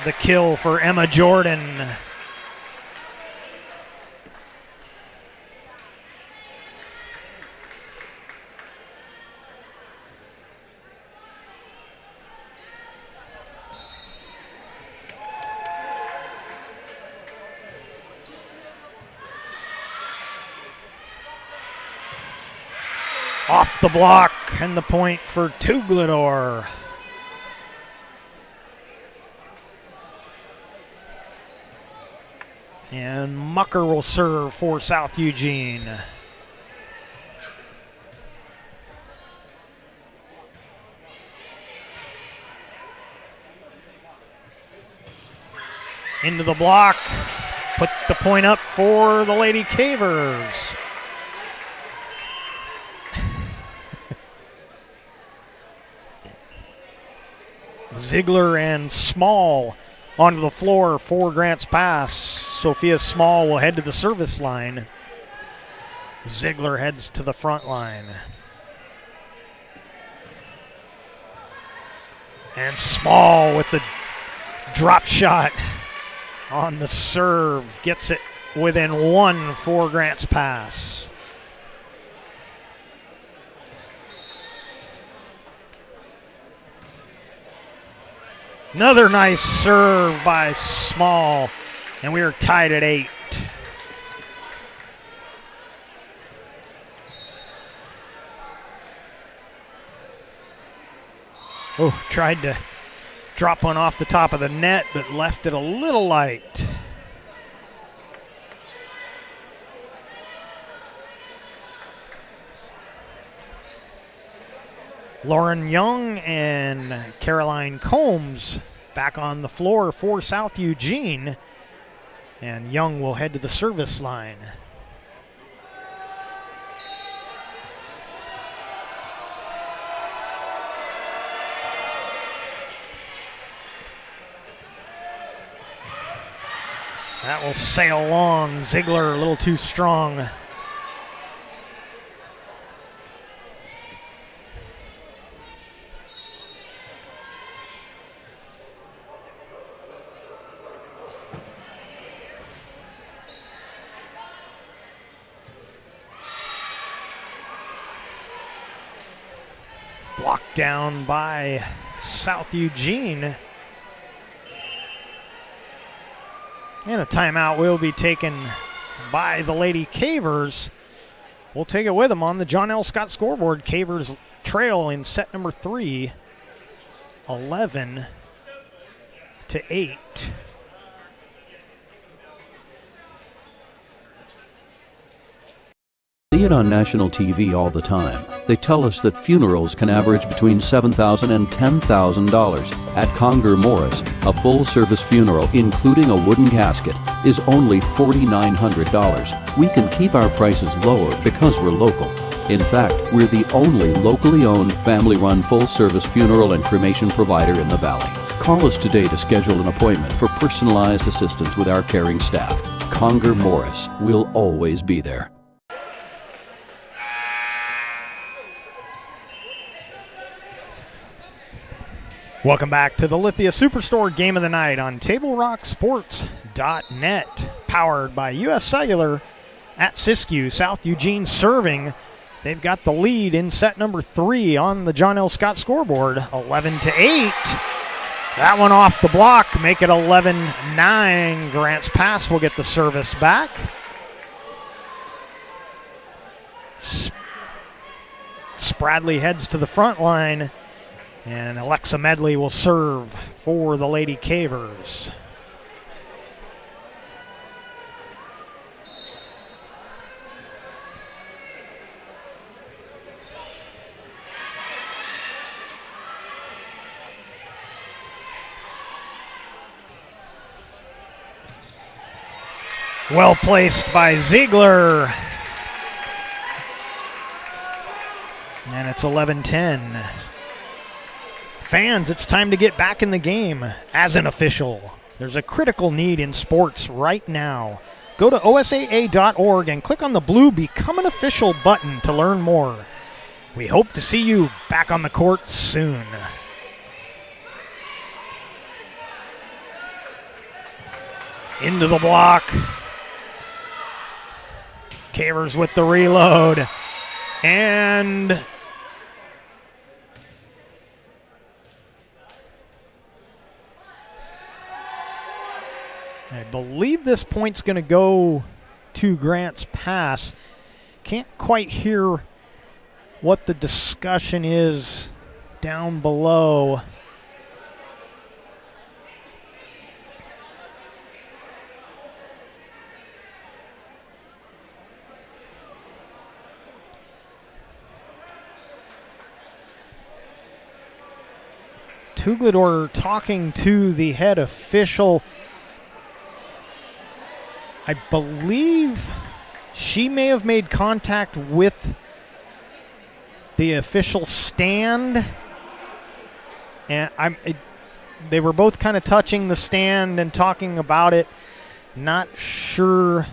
the kill for Emma Jordan. Off the block, and the point for Tuglador. And Mucker will serve for South Eugene. Into the block, put the point up for the Lady Cavers. Ziegler and Small onto the floor for Grants Pass. Sophia Small will head to the service line. Ziegler heads to the front line. And Small with the drop shot on the serve. Gets it within one for Grants Pass. Another nice serve by Small, and we are tied at 8. Oh, tried to drop one off the top of the net, but left it a little light. Lauren Young and Caroline Combs back on the floor for South Eugene. And Young will head to the service line. That will sail long. Ziegler a little too strong. Blocked down by South Eugene. And a timeout will be taken by the Lady Cavers. We'll take it with them on the John L. Scott scoreboard. Cavers trail in set number 3, 11-8. See it on national TV all the time. They tell us that funerals can average between $7,000 and $10,000. At Conger Morris, a full-service funeral, including a wooden casket, is only $4,900. We can keep our prices lower because we're local. In fact, we're the only locally owned, family-run, full-service funeral and cremation provider in the Valley. Call us today to schedule an appointment for personalized assistance with our caring staff. Conger Morris, we'll always be there. Welcome back to the Lithia Superstore Game of the Night on TableRockSports.net, powered by U.S. Cellular at Siskiyou. South Eugene serving. They've got the lead in set number 3 on the John L. Scott scoreboard, 11-8. That one off the block, make it 11-9. Grants Pass will get the service back. Spradley heads to the front line. And Alexa Medley will serve for the Lady Cavers. Well placed by Ziegler. And it's 11-10. Fans, it's time to get back in the game as an official. There's a critical need in sports right now. Go to osaa.org and click on the blue Become an Official button to learn more. We hope to see you back on the court soon. Into the block. Cavers with the reload. And I believe this point's going to go to Grants Pass. Can't quite hear what the discussion is down below. Tuglador talking to the head official. I believe she may have made contact with the official stand. And they were both kind of touching the stand and talking about it. Not sure.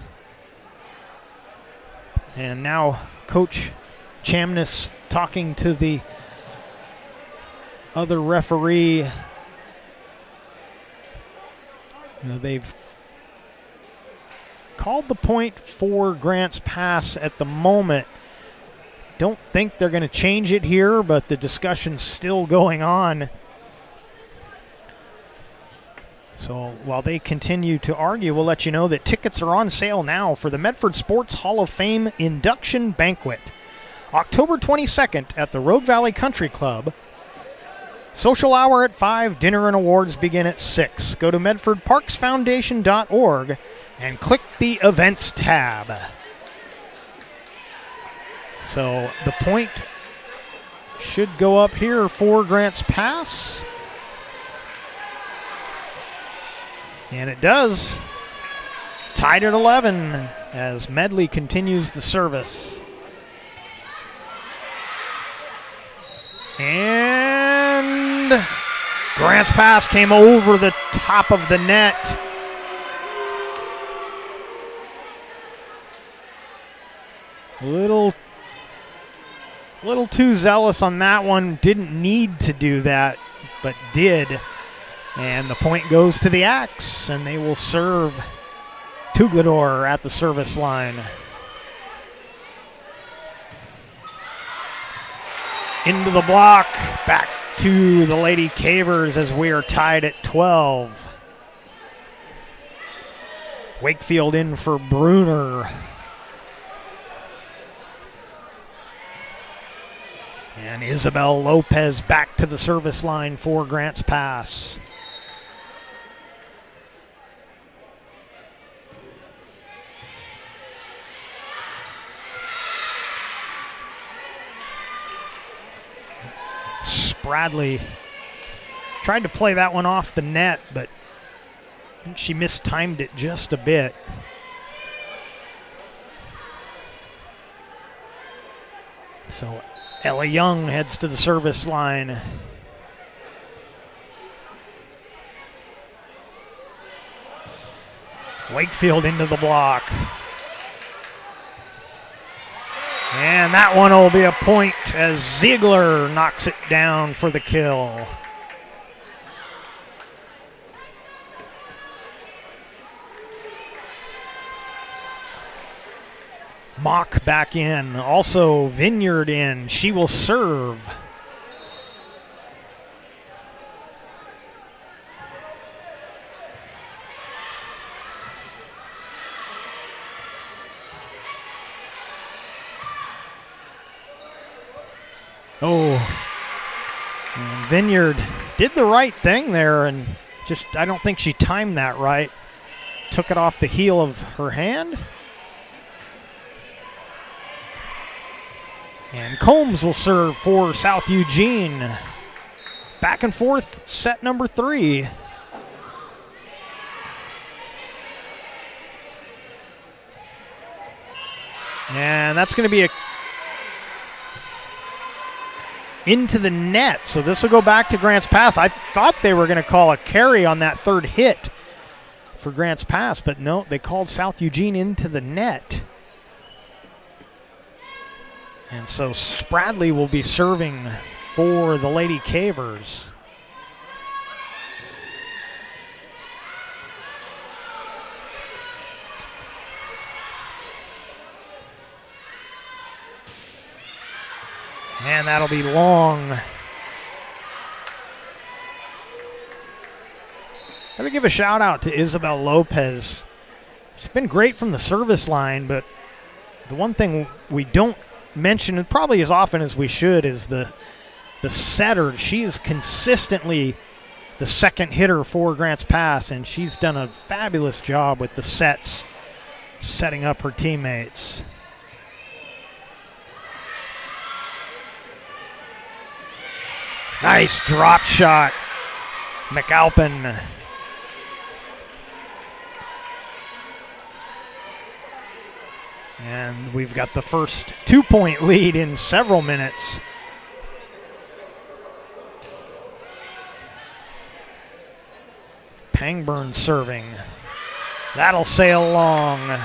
And now Coach Chamness talking to the other referee. They've called the point for Grants Pass at the moment. Don't think they're going to change it here, but the discussion's still going on. So while they continue to argue, we'll let you know that tickets are on sale now for the Medford Sports Hall of Fame Induction Banquet. October 22nd at the Rogue Valley Country Club. Social hour at 5, dinner and awards begin at 6. Go to medfordparksfoundation.org and click the events tab. So the point should go up here for Grants Pass. And it does. Tied at 11 as Medley continues the service. And Grants Pass came over the top of the net. A little too zealous on that one. Didn't need to do that, but did. And the point goes to the Axe, and they will serve Tuglador at the service line. Into the block, back to the Lady Cavers as we are tied at 12. Wakefield in for Bruner. And Isabel Lopez back to the service line for Grants Pass. Bradley tried to play that one off the net, but I think she mistimed it just a bit. So Ella Young heads to the service line. Wakefield into the block. And that one will be a point as Ziegler knocks it down for the kill. Mock back in. Also Vineyard in. She will serve. Oh, and Vineyard did the right thing there, and just I don't think she timed that right. Took it off the heel of her hand. And Combs will serve for South Eugene. Back and forth, set number 3. And that's going to be into the net. So this will go back to Grants Pass. I thought they were going to call a carry on that third hit for Grants Pass, but no, they called South Eugene into the net. And so Spradley will be serving for the Lady Cavers. And that'll be long. Let me give a shout out to Isabel Lopez. She's been great from the service line, but the one thing we don't mention, and probably as often as we should, is the setter. She is consistently the second hitter for Grants Pass, and she's done a fabulous job with the sets, setting up her teammates. Nice drop shot, McAlpin. And we've got the first 2-point lead in several minutes. Pangburn serving. That'll sail long.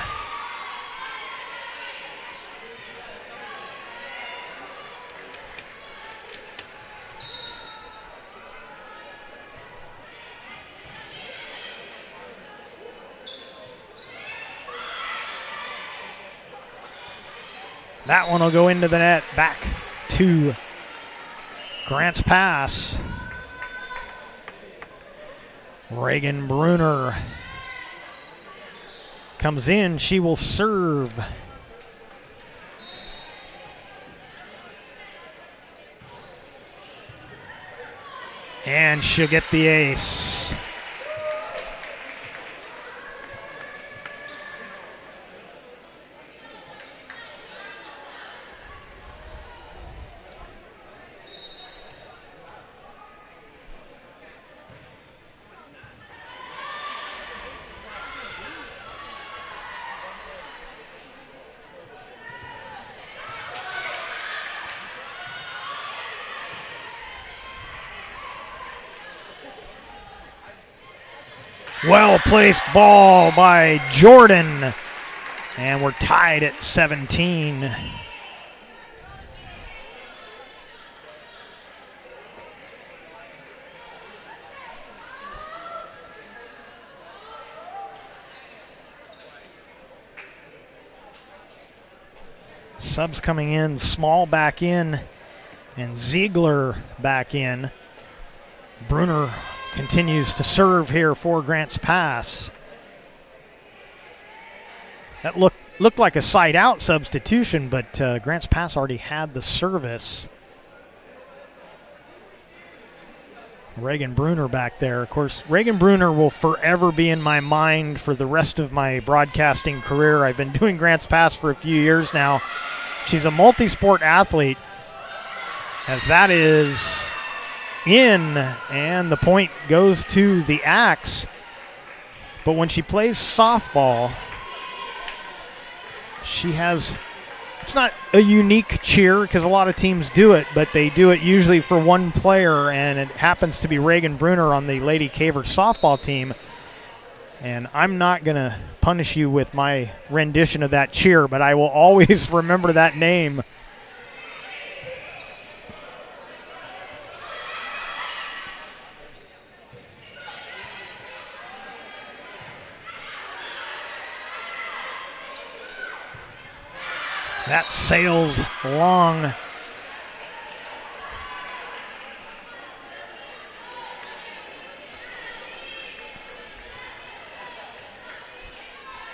That one will go into the net, back to Grants Pass. Reagan Bruner comes in. She will serve. And she'll get the ace. Well-placed ball by Jordan. And we're tied at 17. Subs coming in, Small back in, and Ziegler back in. Bruner continues to serve here for Grants Pass. That looked like a side-out substitution, but Grants Pass already had the service. Reagan Bruner back there. Of course, Reagan Bruner will forever be in my mind for the rest of my broadcasting career. I've been doing Grants Pass for a few years now. She's a multi-sport athlete, as that is in, and the point goes to the Axe. But when she plays softball, she has, it's not a unique cheer because a lot of teams do it, but they do it usually for one player, and it happens to be Reagan Bruner on the Lady Caver softball team. And I'm not going to punish you with my rendition of that cheer, but I will always remember that name. That sails long.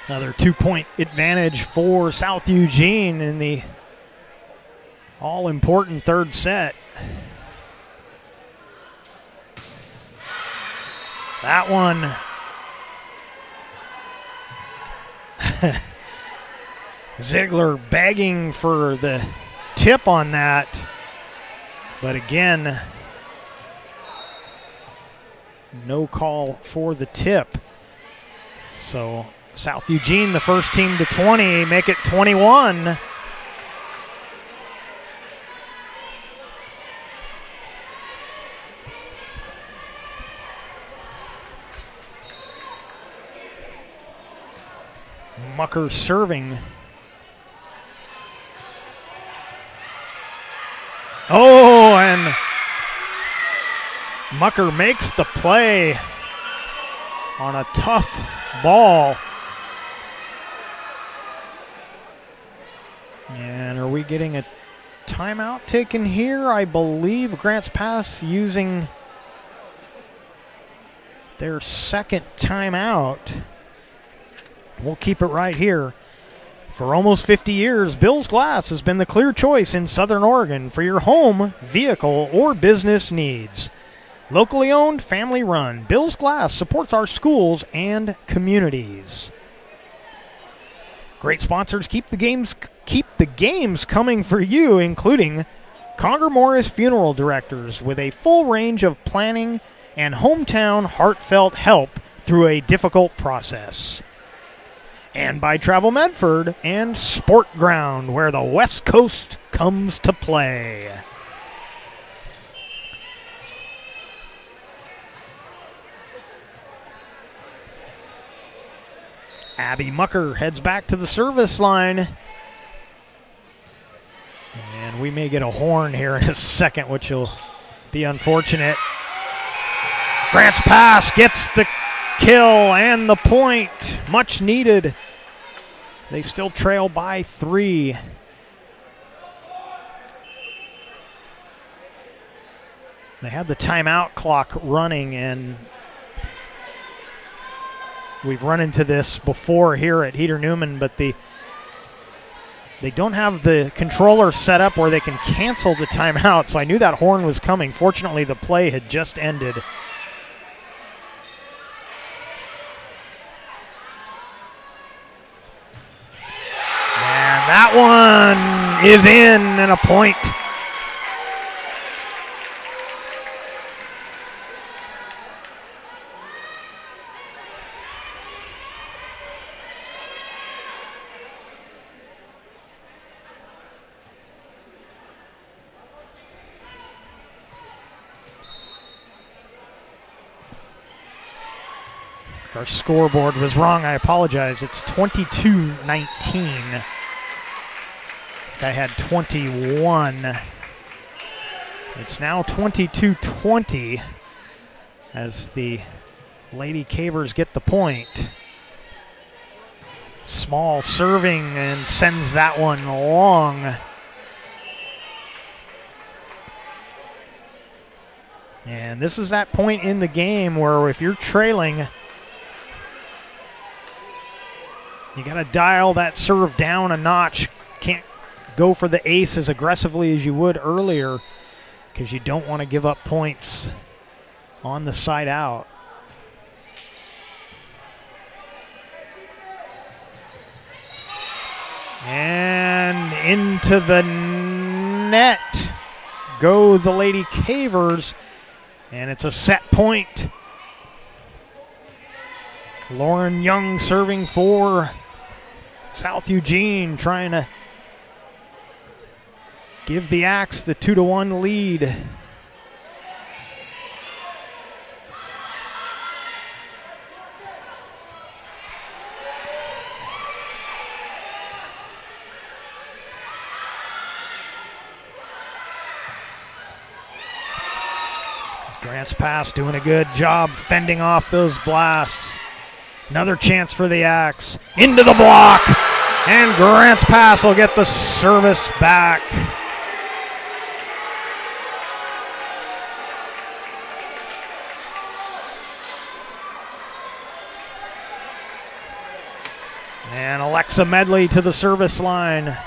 Another 2-point advantage for South Eugene in the all-important third set. That one. Ziegler begging for the tip on that. But again, no call for the tip. So South Eugene, the first team to 20, make it 21. Mucker serving. Oh, and Mucker makes the play on a tough ball. And are we getting a timeout taken here? I believe Grants Pass using their second timeout. We'll keep it right here. For almost 50 years, Bill's Glass has been the clear choice in Southern Oregon for your home, vehicle, or business needs. Locally owned, family run, Bill's Glass supports our schools and communities. Great sponsors keep the games coming for you, including Conger Morris Funeral Directors, with a full range of planning and hometown heartfelt help through a difficult process. And by Travel Medford and Sport Ground, where the West Coast comes to play. Abby Mucker heads back to the service line. And we may get a horn here in a second, which will be unfortunate. Grants Pass gets the kill and the point. Much needed. They still trail by 3. They had the timeout clock running, and we've run into this before here at Heater Newman, but they don't have the controller set up where they can cancel the timeout, so I knew that horn was coming. Fortunately, the play had just ended. And that one is in, and a point. Our scoreboard was wrong. I apologize. It's 22-19. I had 21. It's now 22-20 as the Lady Cavers get the point. Small serving and sends that one long. And this is that point in the game where if you're trailing, you got to dial that serve down a notch. Can't go for the ace as aggressively as you would earlier because you don't want to give up points on the side out. And into the net go the Lady Cavers, and it's a set point. Lauren Young serving for South Eugene, trying to give the Axe the 2-1 lead. Grants Pass doing a good job fending off those blasts. Another chance for the Axe. Into the block. And Grants Pass will get the service back. And Alexa Medley to the service line.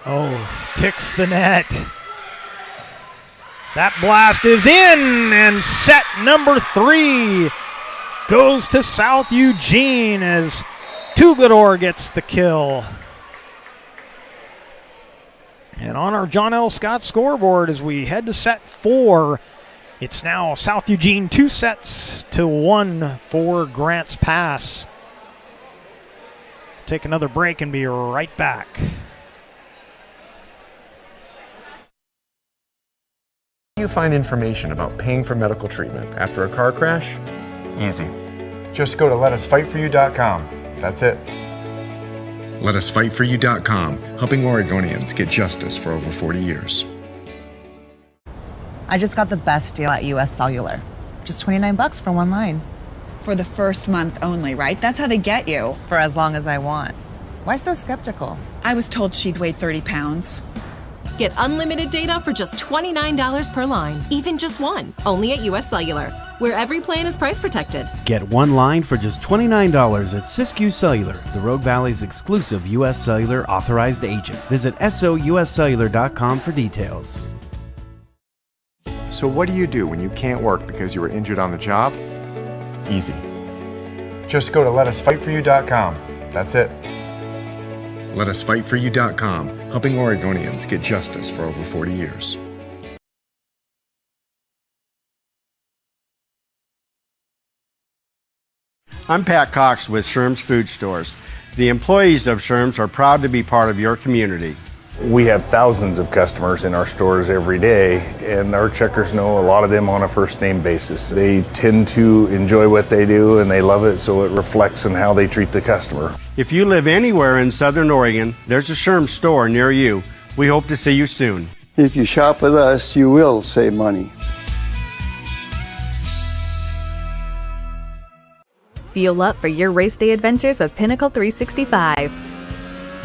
Oh, ticks the net. That blast is in, and set number 3 goes to South Eugene as Tugador gets the kill. And on our John L. Scott scoreboard as we head to set 4, It's now South Eugene 2-1 for Grants Pass. Take another break and be right back. You find information about paying for medical treatment after a car crash? Easy. Just go to letusfightforyou.com. That's it. Letusfightforyou.com, helping Oregonians get justice for over 40 years. I just got the best deal at US Cellular. Just $29 for one line. For the first month only, right? That's how they get you. For as long as I want. Why so skeptical? I was told she'd weigh 30 pounds. Get unlimited data for just $29 per line, even just one, only at US Cellular, where every plan is price protected. Get one line for just $29 at Siskiyou Cellular, the Rogue Valley's exclusive US Cellular authorized agent. Visit souscellular.com for details. So what do you do when you can't work because you were injured on the job? Easy. Just go to letusfightforyou.com. That's it. Letusfightforyou.com, helping Oregonians get justice for over 40 years. I'm Pat Cox with Sherm's Food Stores. The employees of Sherm's are proud to be part of your community. We have thousands of customers in our stores every day, and our checkers know a lot of them on a first name basis. They tend to enjoy what they do and they love it, so it reflects in how they treat the customer. If you live anywhere in Southern Oregon, there's a Sherm's store near you. We hope to see you soon. If you shop with us, you will save money. Fuel up for your race day adventures with Pinnacle 365.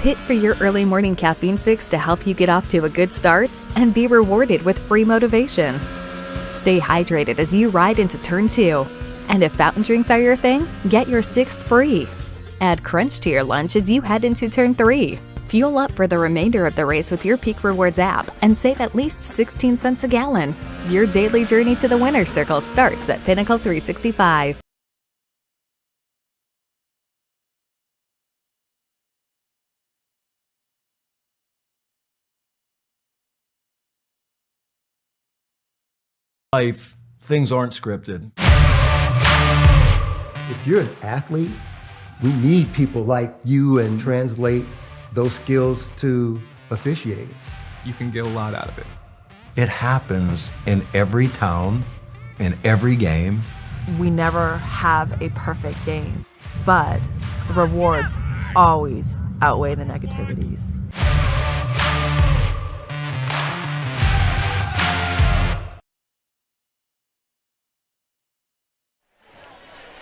Hit for your early morning caffeine fix to help you get off to a good start and be rewarded with free motivation. Stay hydrated as you ride into Turn 2. And if fountain drinks are your thing, get your 6th free. Add Crunch to your lunch as you head into Turn 3. Fuel up for the remainder of the race with your Peak Rewards app and save at least 16 cents a gallon. Your daily journey to the winner's circle starts at Pinnacle 365. Life, things aren't scripted. If you're an athlete, we need people like you and translate those skills to officiating. You can get a lot out of it. It happens in every town, in every game. We never have a perfect game, but the rewards always outweigh the negativities.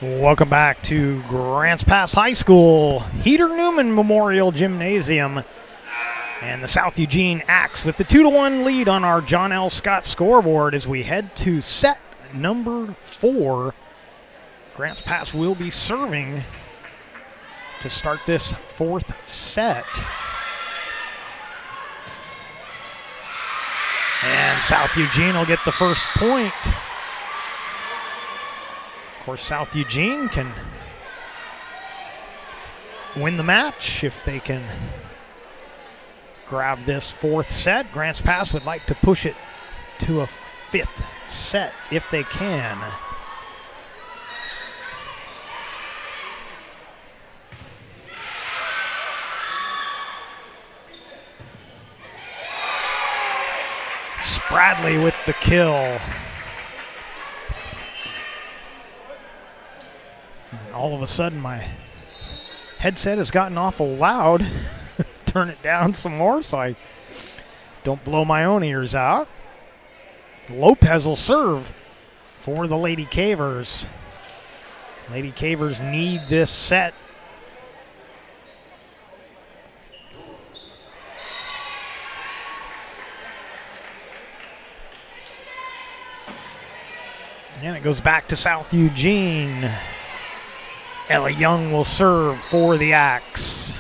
Welcome back to Grants Pass High School, Heater Newman Memorial Gymnasium, and the South Eugene Axe with the 2-1 lead on our John L. Scott scoreboard as we head to set number 4. Grants Pass will be serving to start this 4th set. And South Eugene will get the first point. Of course, South Eugene can win the match if they can grab this 4th set. Grants Pass would like to push it to a 5th set if they can. Spradley with the kill. And all of a sudden, my headset has gotten awful loud. Turn it down some more so I don't blow my own ears out. Lopez will serve for the Lady Cavers. Lady Cavers need this set. And it goes back to South Eugene. Ella Young will serve for the Axe.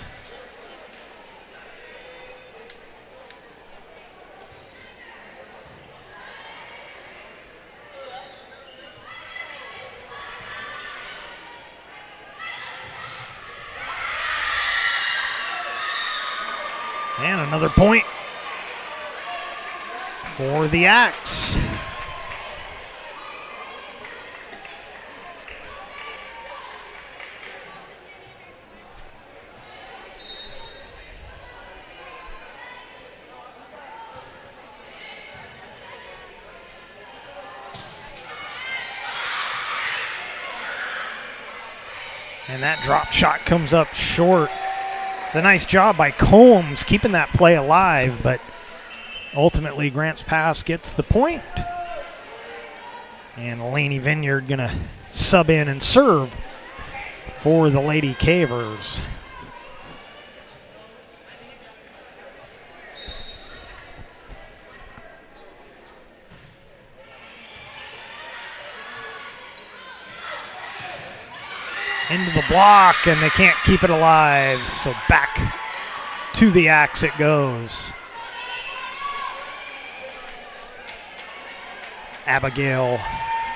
And another point for the Axe. And that drop shot comes up short. It's a nice job by Combs keeping that play alive, but ultimately Grants Pass gets the point. And Laney Vineyard going to sub in and serve for the Lady Cavers. Into the block, and they can't keep it alive, so back to the axe it goes. Abigail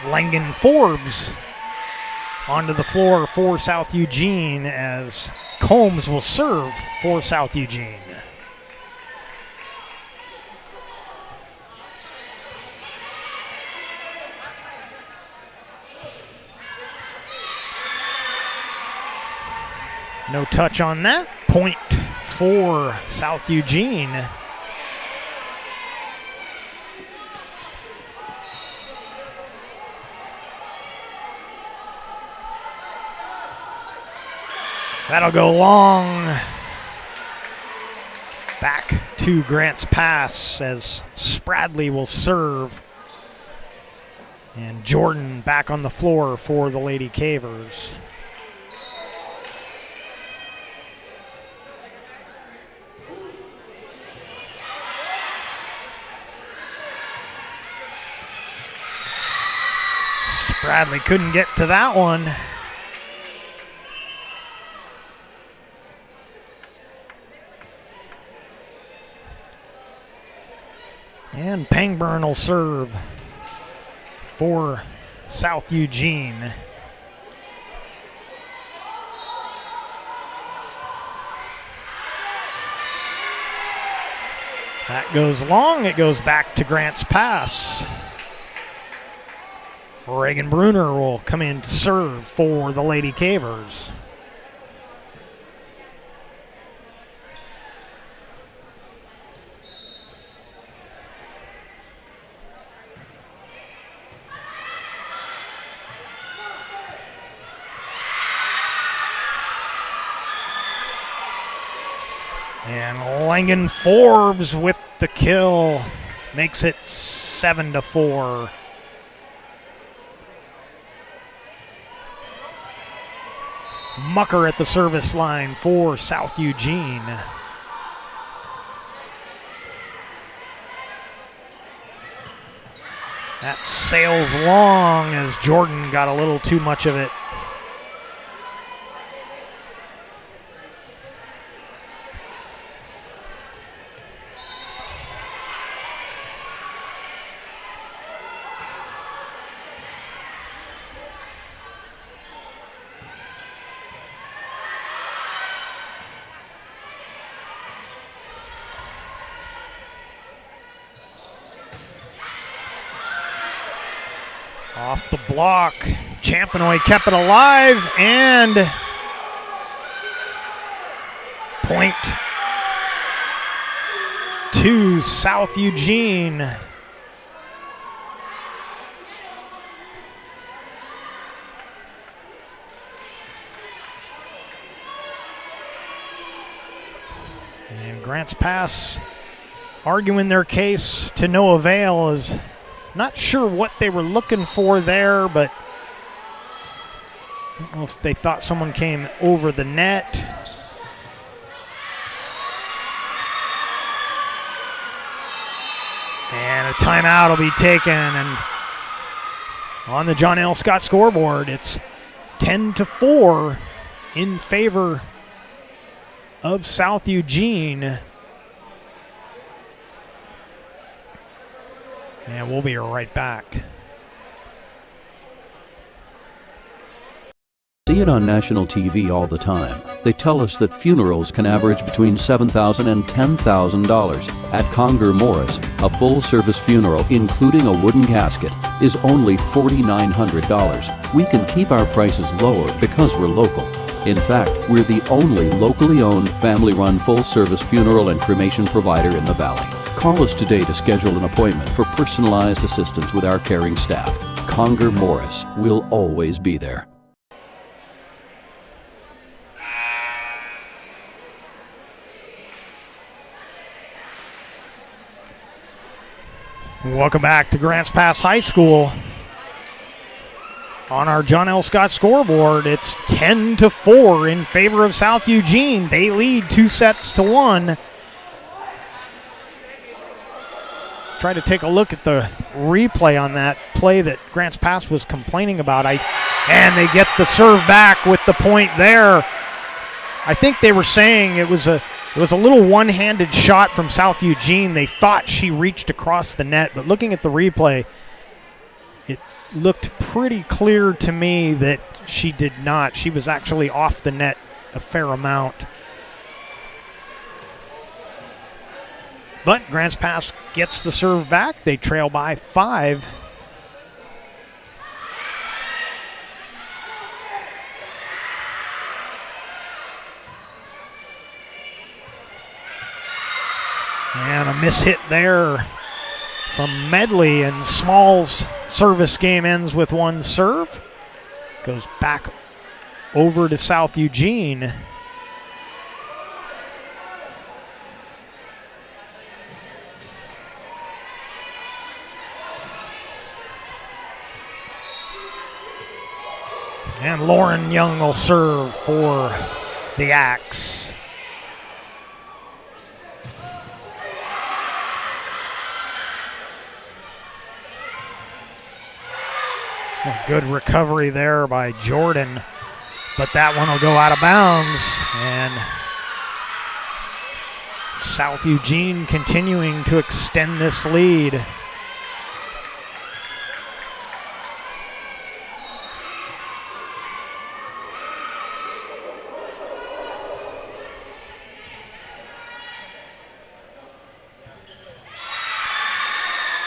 Langen-Forbes onto the floor for South Eugene as Combs will serve for South Eugene. No touch on that. Point for South Eugene. That'll go long. Back to Grants Pass as Spradley will serve. And Jordan back on the floor for the Lady Cavers. Spradley couldn't get to that one. And Pangburn will serve for South Eugene. That goes long. It goes back to Grants Pass. Reagan Bruner will come in to serve for the Lady Cavers. And Langen-Forbes with the kill makes it 7-4. Mucker at the service line for South Eugene. That sails long as Jordan got a little too much of it. Off the block, Champenoy kept it alive, and point to South Eugene. And Grants Pass arguing their case to no avail, is not sure what they were looking for there, but I don't know if they thought someone came over the net. And a timeout will be taken, and on the John L. Scott scoreboard, it's 10-4 in favor of South Eugene. And we'll be right back. See it on national TV all the time. They tell us that funerals can average between $7,000 and $10,000. At Conger Morris, a full-service funeral, including a wooden casket, is only $4,900. We can keep our prices lower because we're local. In fact, we're the only locally owned, family-run, full-service funeral and cremation provider in the Valley. Call us today to schedule an appointment for personalized assistance with our caring staff. Conger Morris will always be there. Welcome back to Grants Pass High School. On our John L. Scott scoreboard, it's 10-4 in favor of South Eugene. They lead 2-1. Try to take a look at the replay on that play that Grants Pass was complaining about. And they get the serve back with the point there. I think they were saying it was a little one-handed shot from South Eugene. They thought she reached across the net, but looking at the replay, it looked pretty clear to me that she did not. She was actually off the net a fair amount. But Grants Pass gets the serve back. They trail by 5. And a mishit there from Medley, and Small's service game ends with 1 serve. Goes back over to South Eugene. And Lauren Young will serve for the Axe. A good recovery there by Jordan, but that one will go out of bounds. And South Eugene continuing to extend this lead.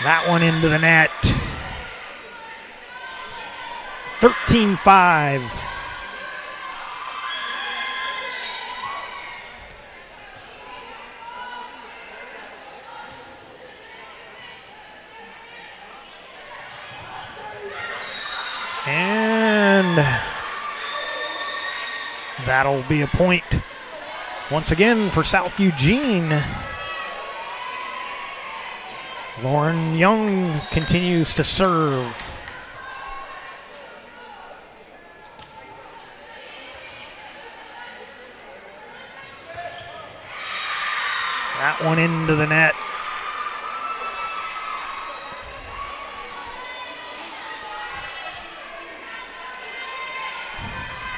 That one into the net. 13-5. And that'll be a point once again for South Eugene. Lauren Young continues to serve. That one into the net.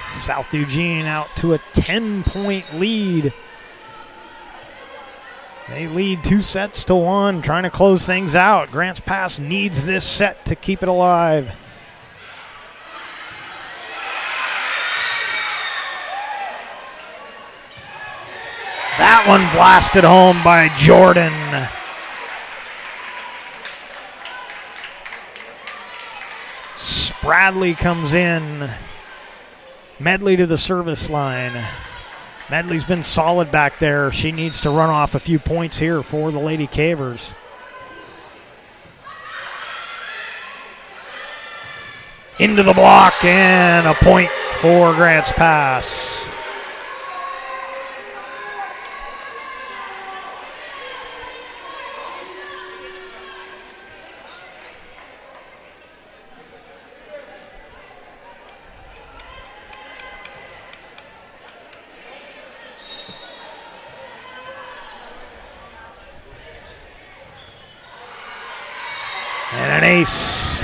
South Eugene out to a 10-point lead. They lead 2-1, trying to close things out. Grants Pass needs this set to keep it alive. That one blasted home by Jordan. Spradley comes in. Medley to the service line. Medley's been solid back there. She needs to run off a few points here for the Lady Cavers. Into the block, and a point for Grants Pass. And an ace.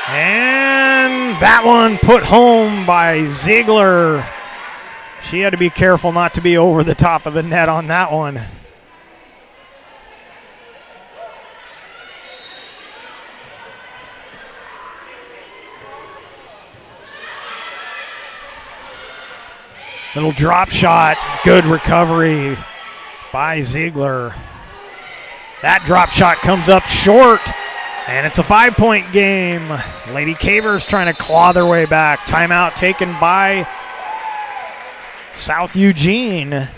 And that one put home by Ziegler. She had to be careful not to be over the top of the net on that one. Little drop shot, good recovery by Ziegler. That drop shot comes up short, and it's a 5-point game. Lady Cavers trying to claw their way back. Timeout taken by South Eugene.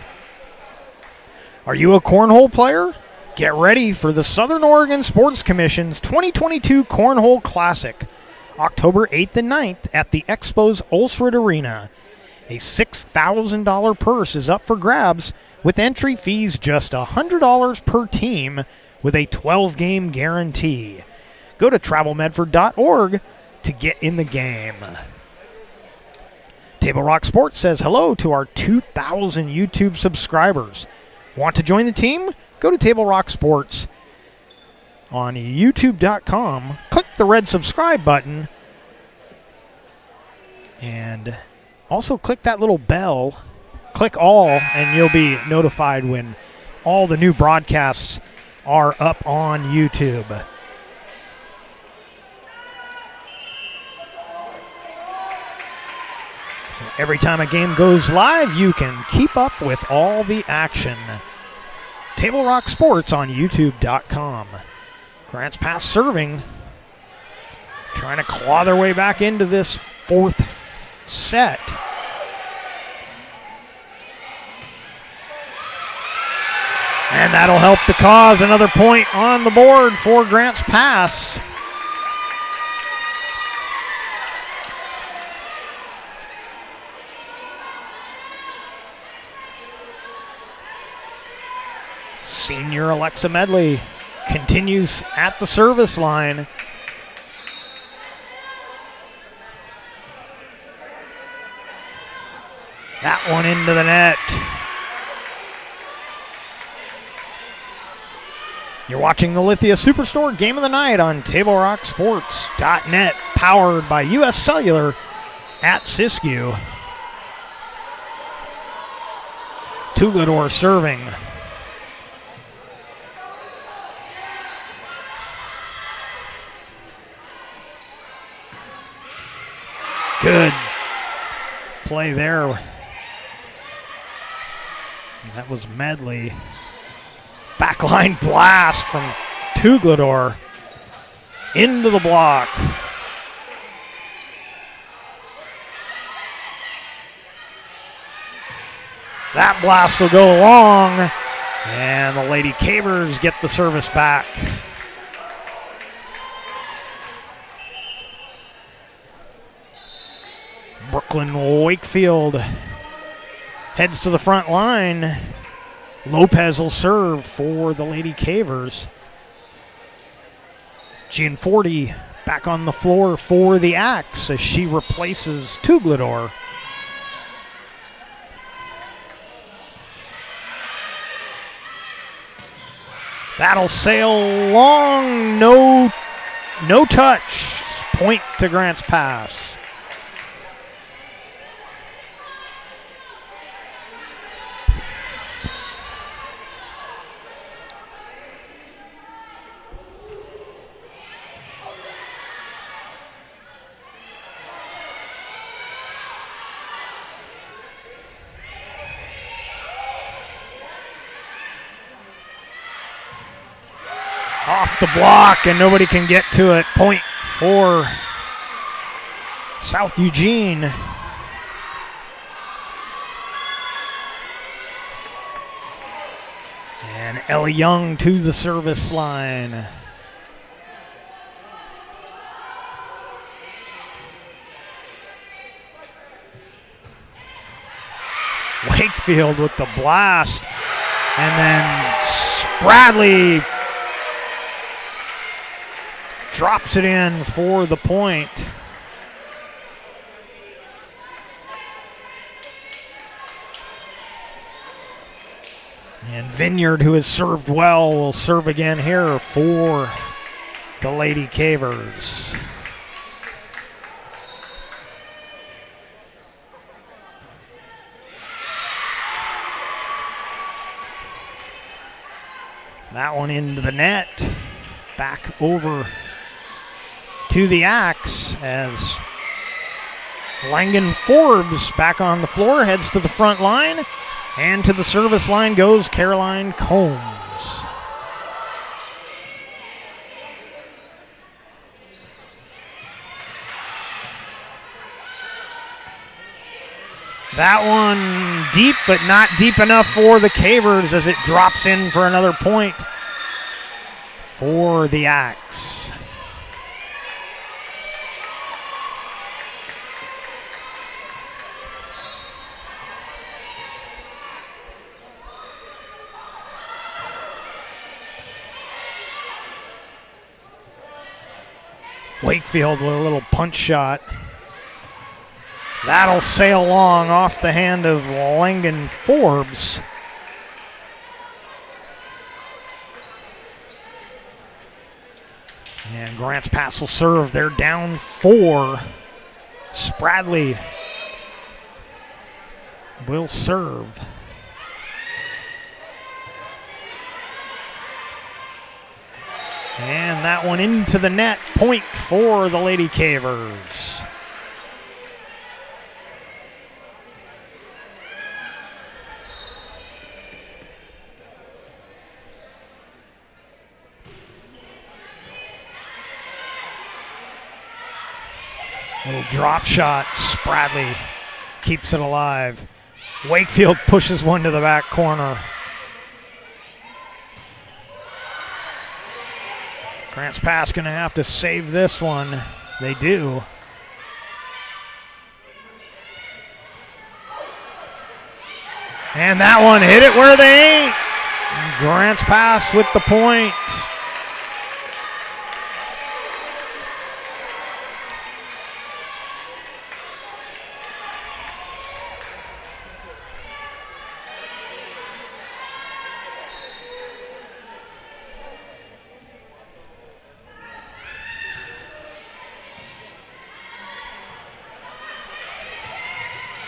Are you a cornhole player? Get ready for the Southern Oregon Sports Commission's 2022 Cornhole Classic, October 8th and 9th at the Expo's Ulsrud Arena. A $6,000 purse is up for grabs with entry fees just $100 per team with a 12-game guarantee. Go to travelmedford.org to get in the game. Table Rock Sports says hello to our 2,000 YouTube subscribers. Want to join the team? Go to Table Rock Sports on youtube.com. Click the red subscribe button and also click that little bell. Click all and you'll be notified when all the new broadcasts are up on YouTube. So every time a game goes live, you can keep up with all the action. Table Rock Sports on youtube.com. Grants Pass serving, trying to claw their way back into this fourth set. And that'll help the cause. Another point on the board for Grants Pass. Senior Alexa Medley continues at the service line. That one into the net. You're watching the Lithia Superstore Game of the Night on TableRockSports.net, powered by U.S. Cellular at Siskiyou. Tuglador serving. Good play there. That was Medley. Backline blast from Tuglador into the block. That blast will go long, and the Lady Cavers get the service back. Brooklyn Wakefield heads to the front line. Lopez will serve for the Lady Cavers. Gianforti back on the floor for the Axe as she replaces Tuglador. That'll sail long, no touch. Point to Grants Pass. Off the block, and nobody can get to it. Point for South Eugene. And Ellie Young to the service line. Wakefield with the blast. And then Bradley drops it in for the point. And Vineyard, who has served well, will serve again here for the Lady Cavers. That one into the net. Back over to the Axe as Langan Forbes back on the floor, heads to the front line, and to the service line goes Caroline Combs. That one deep, but not deep enough for the Cavers as it drops in for another point for the Axe. Wakefield with a little punch shot. That'll sail long off the hand of Langan Forbes. And Grants Pass will serve. They're down 4. Spradley will serve. And that one into the net. Point for the Lady Cavers. Little drop shot. Spradley keeps it alive. Wakefield pushes one to the back corner. Grants Pass going to have to save this one. They do. And that one hit it where they ain't. Grants Pass with the point.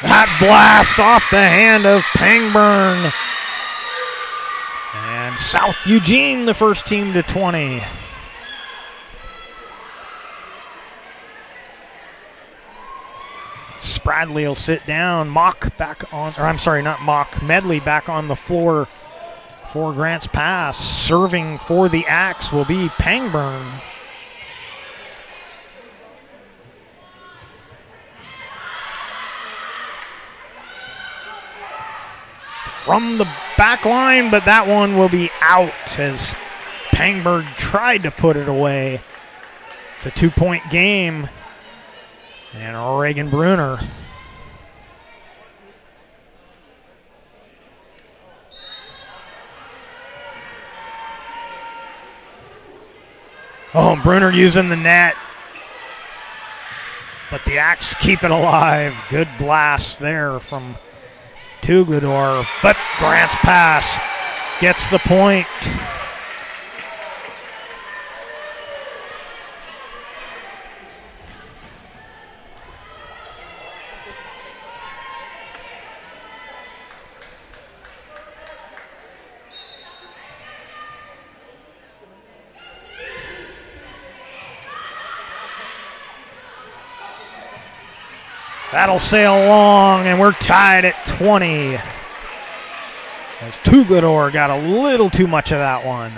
That blast off the hand of Pangburn. And South Eugene, the first team to 20. Spradley will sit down. Medley back on the floor for Grants Pass. Serving for the Axe will be Pangburn. From the back line, but that one will be out as Pangburn tried to put it away. It's a 2-point game. And Reagan Bruner. Oh, Bruner using the net. But the Axe keep it alive. Good blast there from Tuglador, but Grants Pass gets the point. That'll sail long, and we're tied at 20. As Tuglador got a little too much of that one.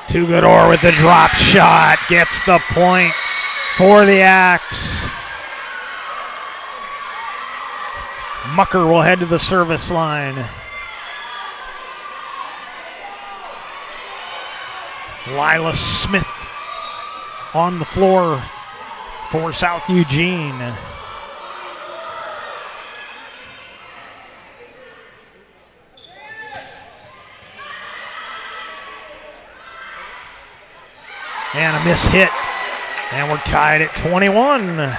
Tuglador with the drop shot gets the point for the Axe. Mucker will head to the service line. Lila Smith on the floor for South Eugene. And a miss hit. And we're tied at 21.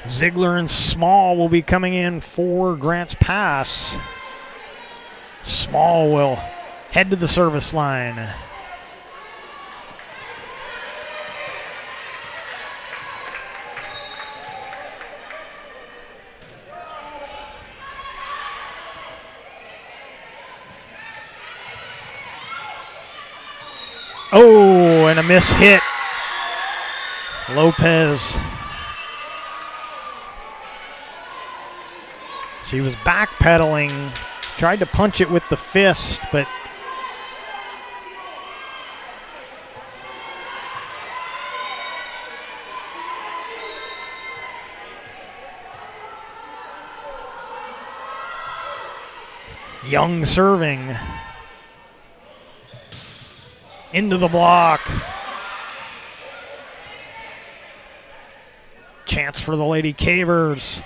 Ziegler and Small will be coming in for Grants Pass. Small will head to the service line. Oh, and a miss hit. Lopez. She was backpedaling, tried to punch it with the fist, but Young serving. Into the block. Chance for the Lady Cavers.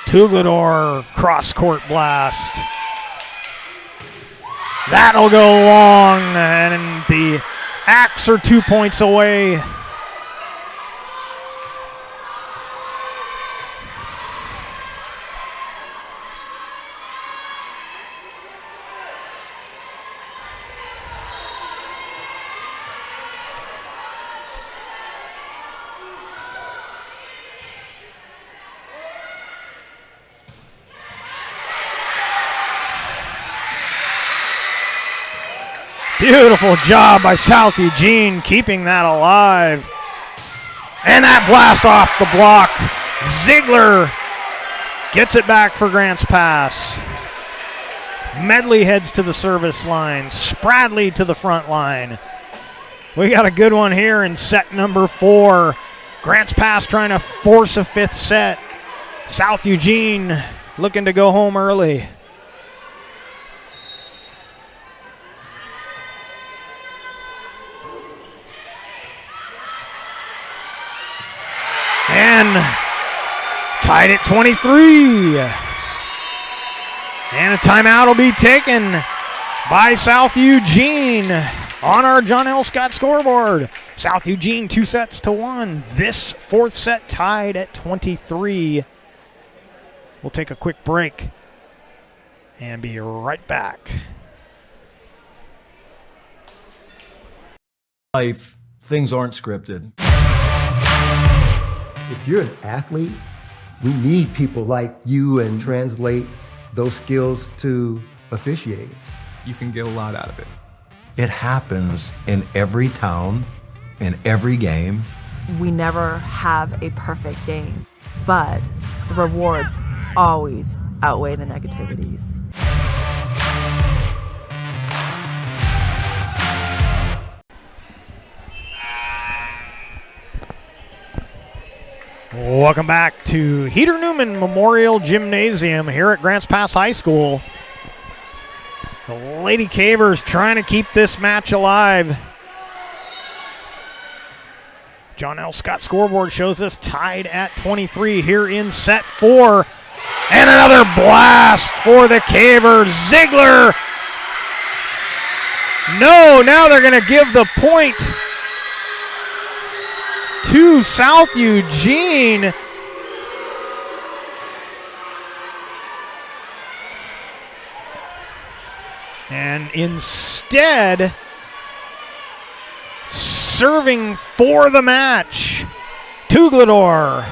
Tuglador, cross-court blast. That'll go long, and the Axe are 2 points away. Beautiful job by South Eugene keeping that alive. And that blast off the block. Ziegler gets it back for Grants Pass. Medley heads to the service line. Spradley to the front line. We got a good one here in set number 4. Grants Pass trying to force a 5th set. South Eugene looking to go home early. And tied at 23. And a timeout will be taken by South Eugene on our John L. Scott scoreboard. South Eugene 2-1. This 4th set tied at 23. We'll take a quick break and be right back. Life, things aren't scripted. If you're an athlete, we need people like you and translate those skills to officiating. You can get a lot out of it. It happens in every town, in every game. We never have a perfect game, but the rewards always outweigh the negativities. Welcome back to Heater Newman Memorial Gymnasium here at Grants Pass High School. The Lady Cavers trying to keep this match alive. John L. Scott scoreboard shows us tied at 23 here in set 4. And another blast for the Cavers. Ziegler. No, now they're going to give the point to South Eugene. And instead, serving for the match, Tuglador.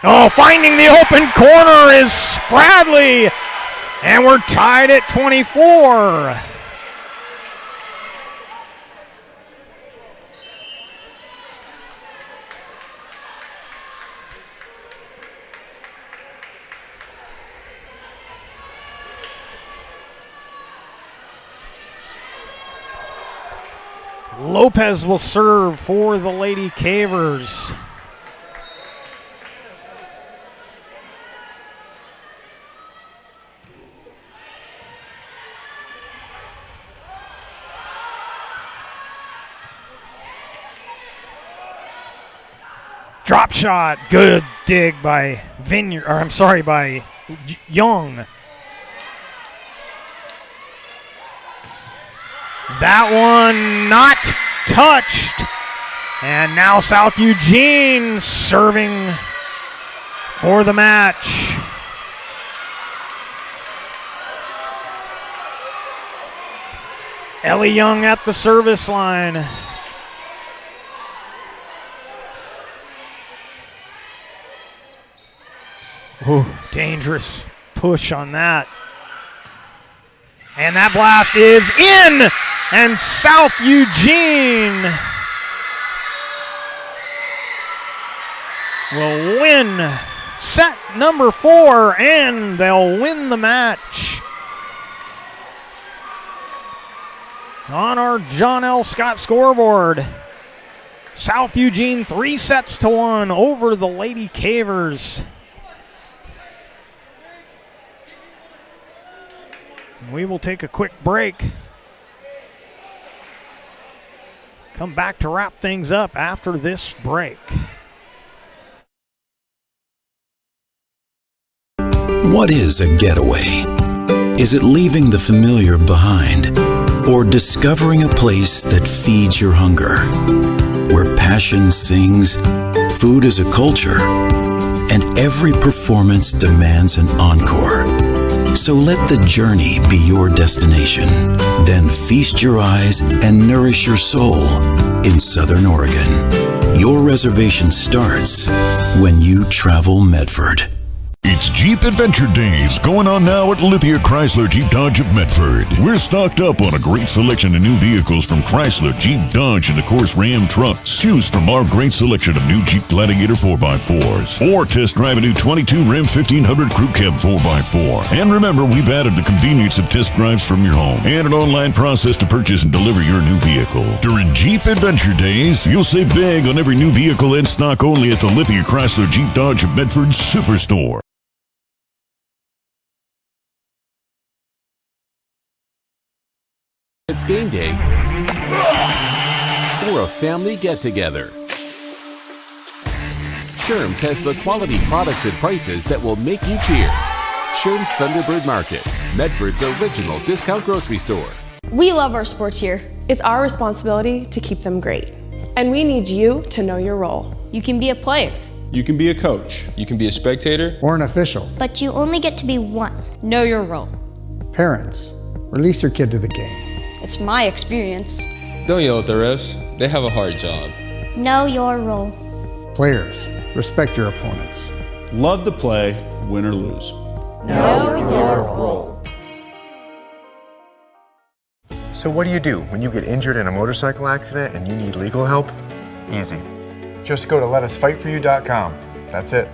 Oh, finding the open corner is Spradley. And we're tied at 24. Lopez will serve for the Lady Cavers. Drop shot, good dig by by Young. That one not touched. And now South Eugene serving for the match. Ellie Young at the service line. Ooh, dangerous push on that. And that blast is in! And South Eugene will win set number 4, and they'll win the match. On our John L. Scott scoreboard, South Eugene 3-1 over the Lady Cavers. We will take a quick break. Come back to wrap things up after this break. What is a getaway? Is it leaving the familiar behind? Or discovering a place that feeds your hunger? Where passion sings, food is a culture, and every performance demands an encore. So let the journey be your destination. Then feast your eyes and nourish your soul in Southern Oregon. Your reservation starts when you travel Medford. It's Jeep Adventure Days going on now at Lithia Chrysler Jeep Dodge of Medford. We're stocked up on a great selection of new vehicles from Chrysler, Jeep, Dodge, and of course Ram trucks. Choose from our great selection of new Jeep Gladiator 4x4s or test drive a new 22 Ram 1500 Crew Cab 4x4. And remember, we've added the convenience of test drives from your home and an online process to purchase and deliver your new vehicle. During Jeep Adventure Days, you'll save big on every new vehicle in stock only at the Lithia Chrysler Jeep Dodge of Medford Superstore. It's game day or a family get-together. Sherm's has the quality products and prices that will make you cheer. Sherm's Thunderbird Market, Medford's original discount grocery store. We love our sports here. It's our responsibility to keep them great. And we need you to know your role. You can be a player. You can be a coach. You can be a spectator. Or an official. But you only get to be one. Know your role. Parents, release your kid to the game. It's my experience. Don't yell at the refs. They have a hard job. Know your role. Players, respect your opponents. Love to play, win or lose. Know your role. So what do when you get injured in a motorcycle accident and you need legal help? Easy. Just go to letusfightforyou.com. That's it.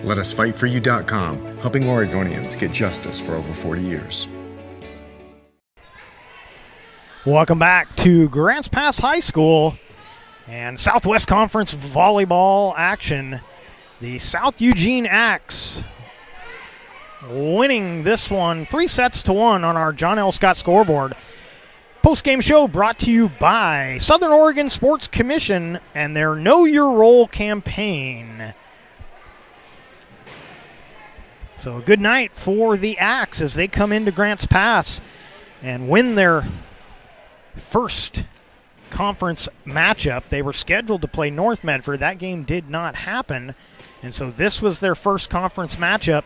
Letusfightforyou.com, helping Oregonians get justice for over 40 years. Welcome back to Grants Pass High School and Southwest Conference volleyball action. The South Eugene Axe winning this one 3-1 on our John L. Scott scoreboard. Post-game show brought to you by Southern Oregon Sports Commission and their Know Your Role campaign. So a good night for the Axe as they come into Grants Pass and win their first conference matchup. They were scheduled to play North Medford. That game did not happen, and so this was their first conference matchup,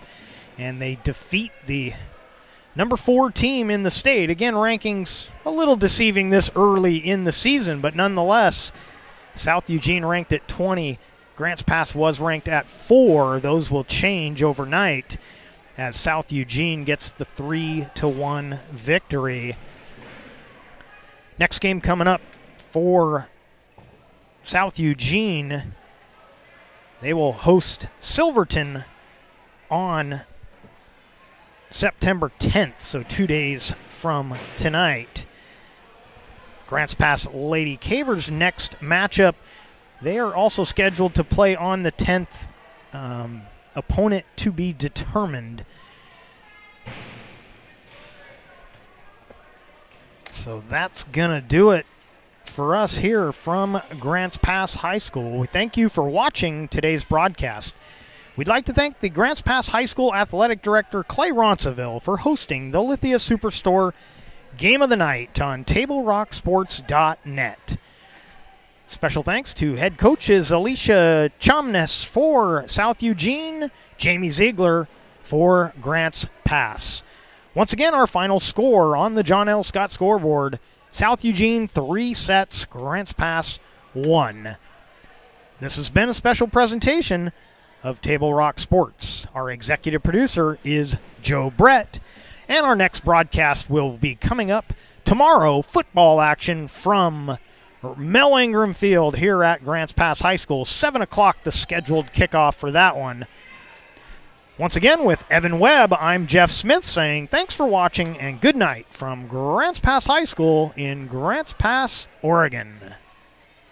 and they defeat the number 4 team in the state. Again, rankings a little deceiving this early in the season, but nonetheless, South Eugene ranked at 20. Grants Pass was ranked at 4. Those will change overnight as South Eugene gets the 3-1 victory. Next game coming up for South Eugene, they will host Silverton on September 10th, so 2 days from tonight. Grants Pass Lady Cavers' next matchup, they are also scheduled to play on the 10th, opponent to be determined. So that's going to do it for us here from Grants Pass High School. We thank you for watching today's broadcast. We'd like to thank the Grants Pass High School Athletic Director Clay Ronceville for hosting the Lithia Superstore Game of the Night on TableRockSports.net. Special thanks to head coaches Alicia Chomness for South Eugene, Jamie Ziegler for Grants Pass. Once again, our final score on the John L. Scott scoreboard, South Eugene 3 sets, Grants Pass 1. This has been a special presentation of Table Rock Sports. Our executive producer is Joe Brett, and our next broadcast will be coming up tomorrow, football action from Mel Ingram Field here at Grants Pass High School. 7 o'clock the scheduled kickoff for that one. Once again, with Evan Webb, I'm Jeff Smith saying thanks for watching and good night from Grants Pass High School in Grants Pass, Oregon.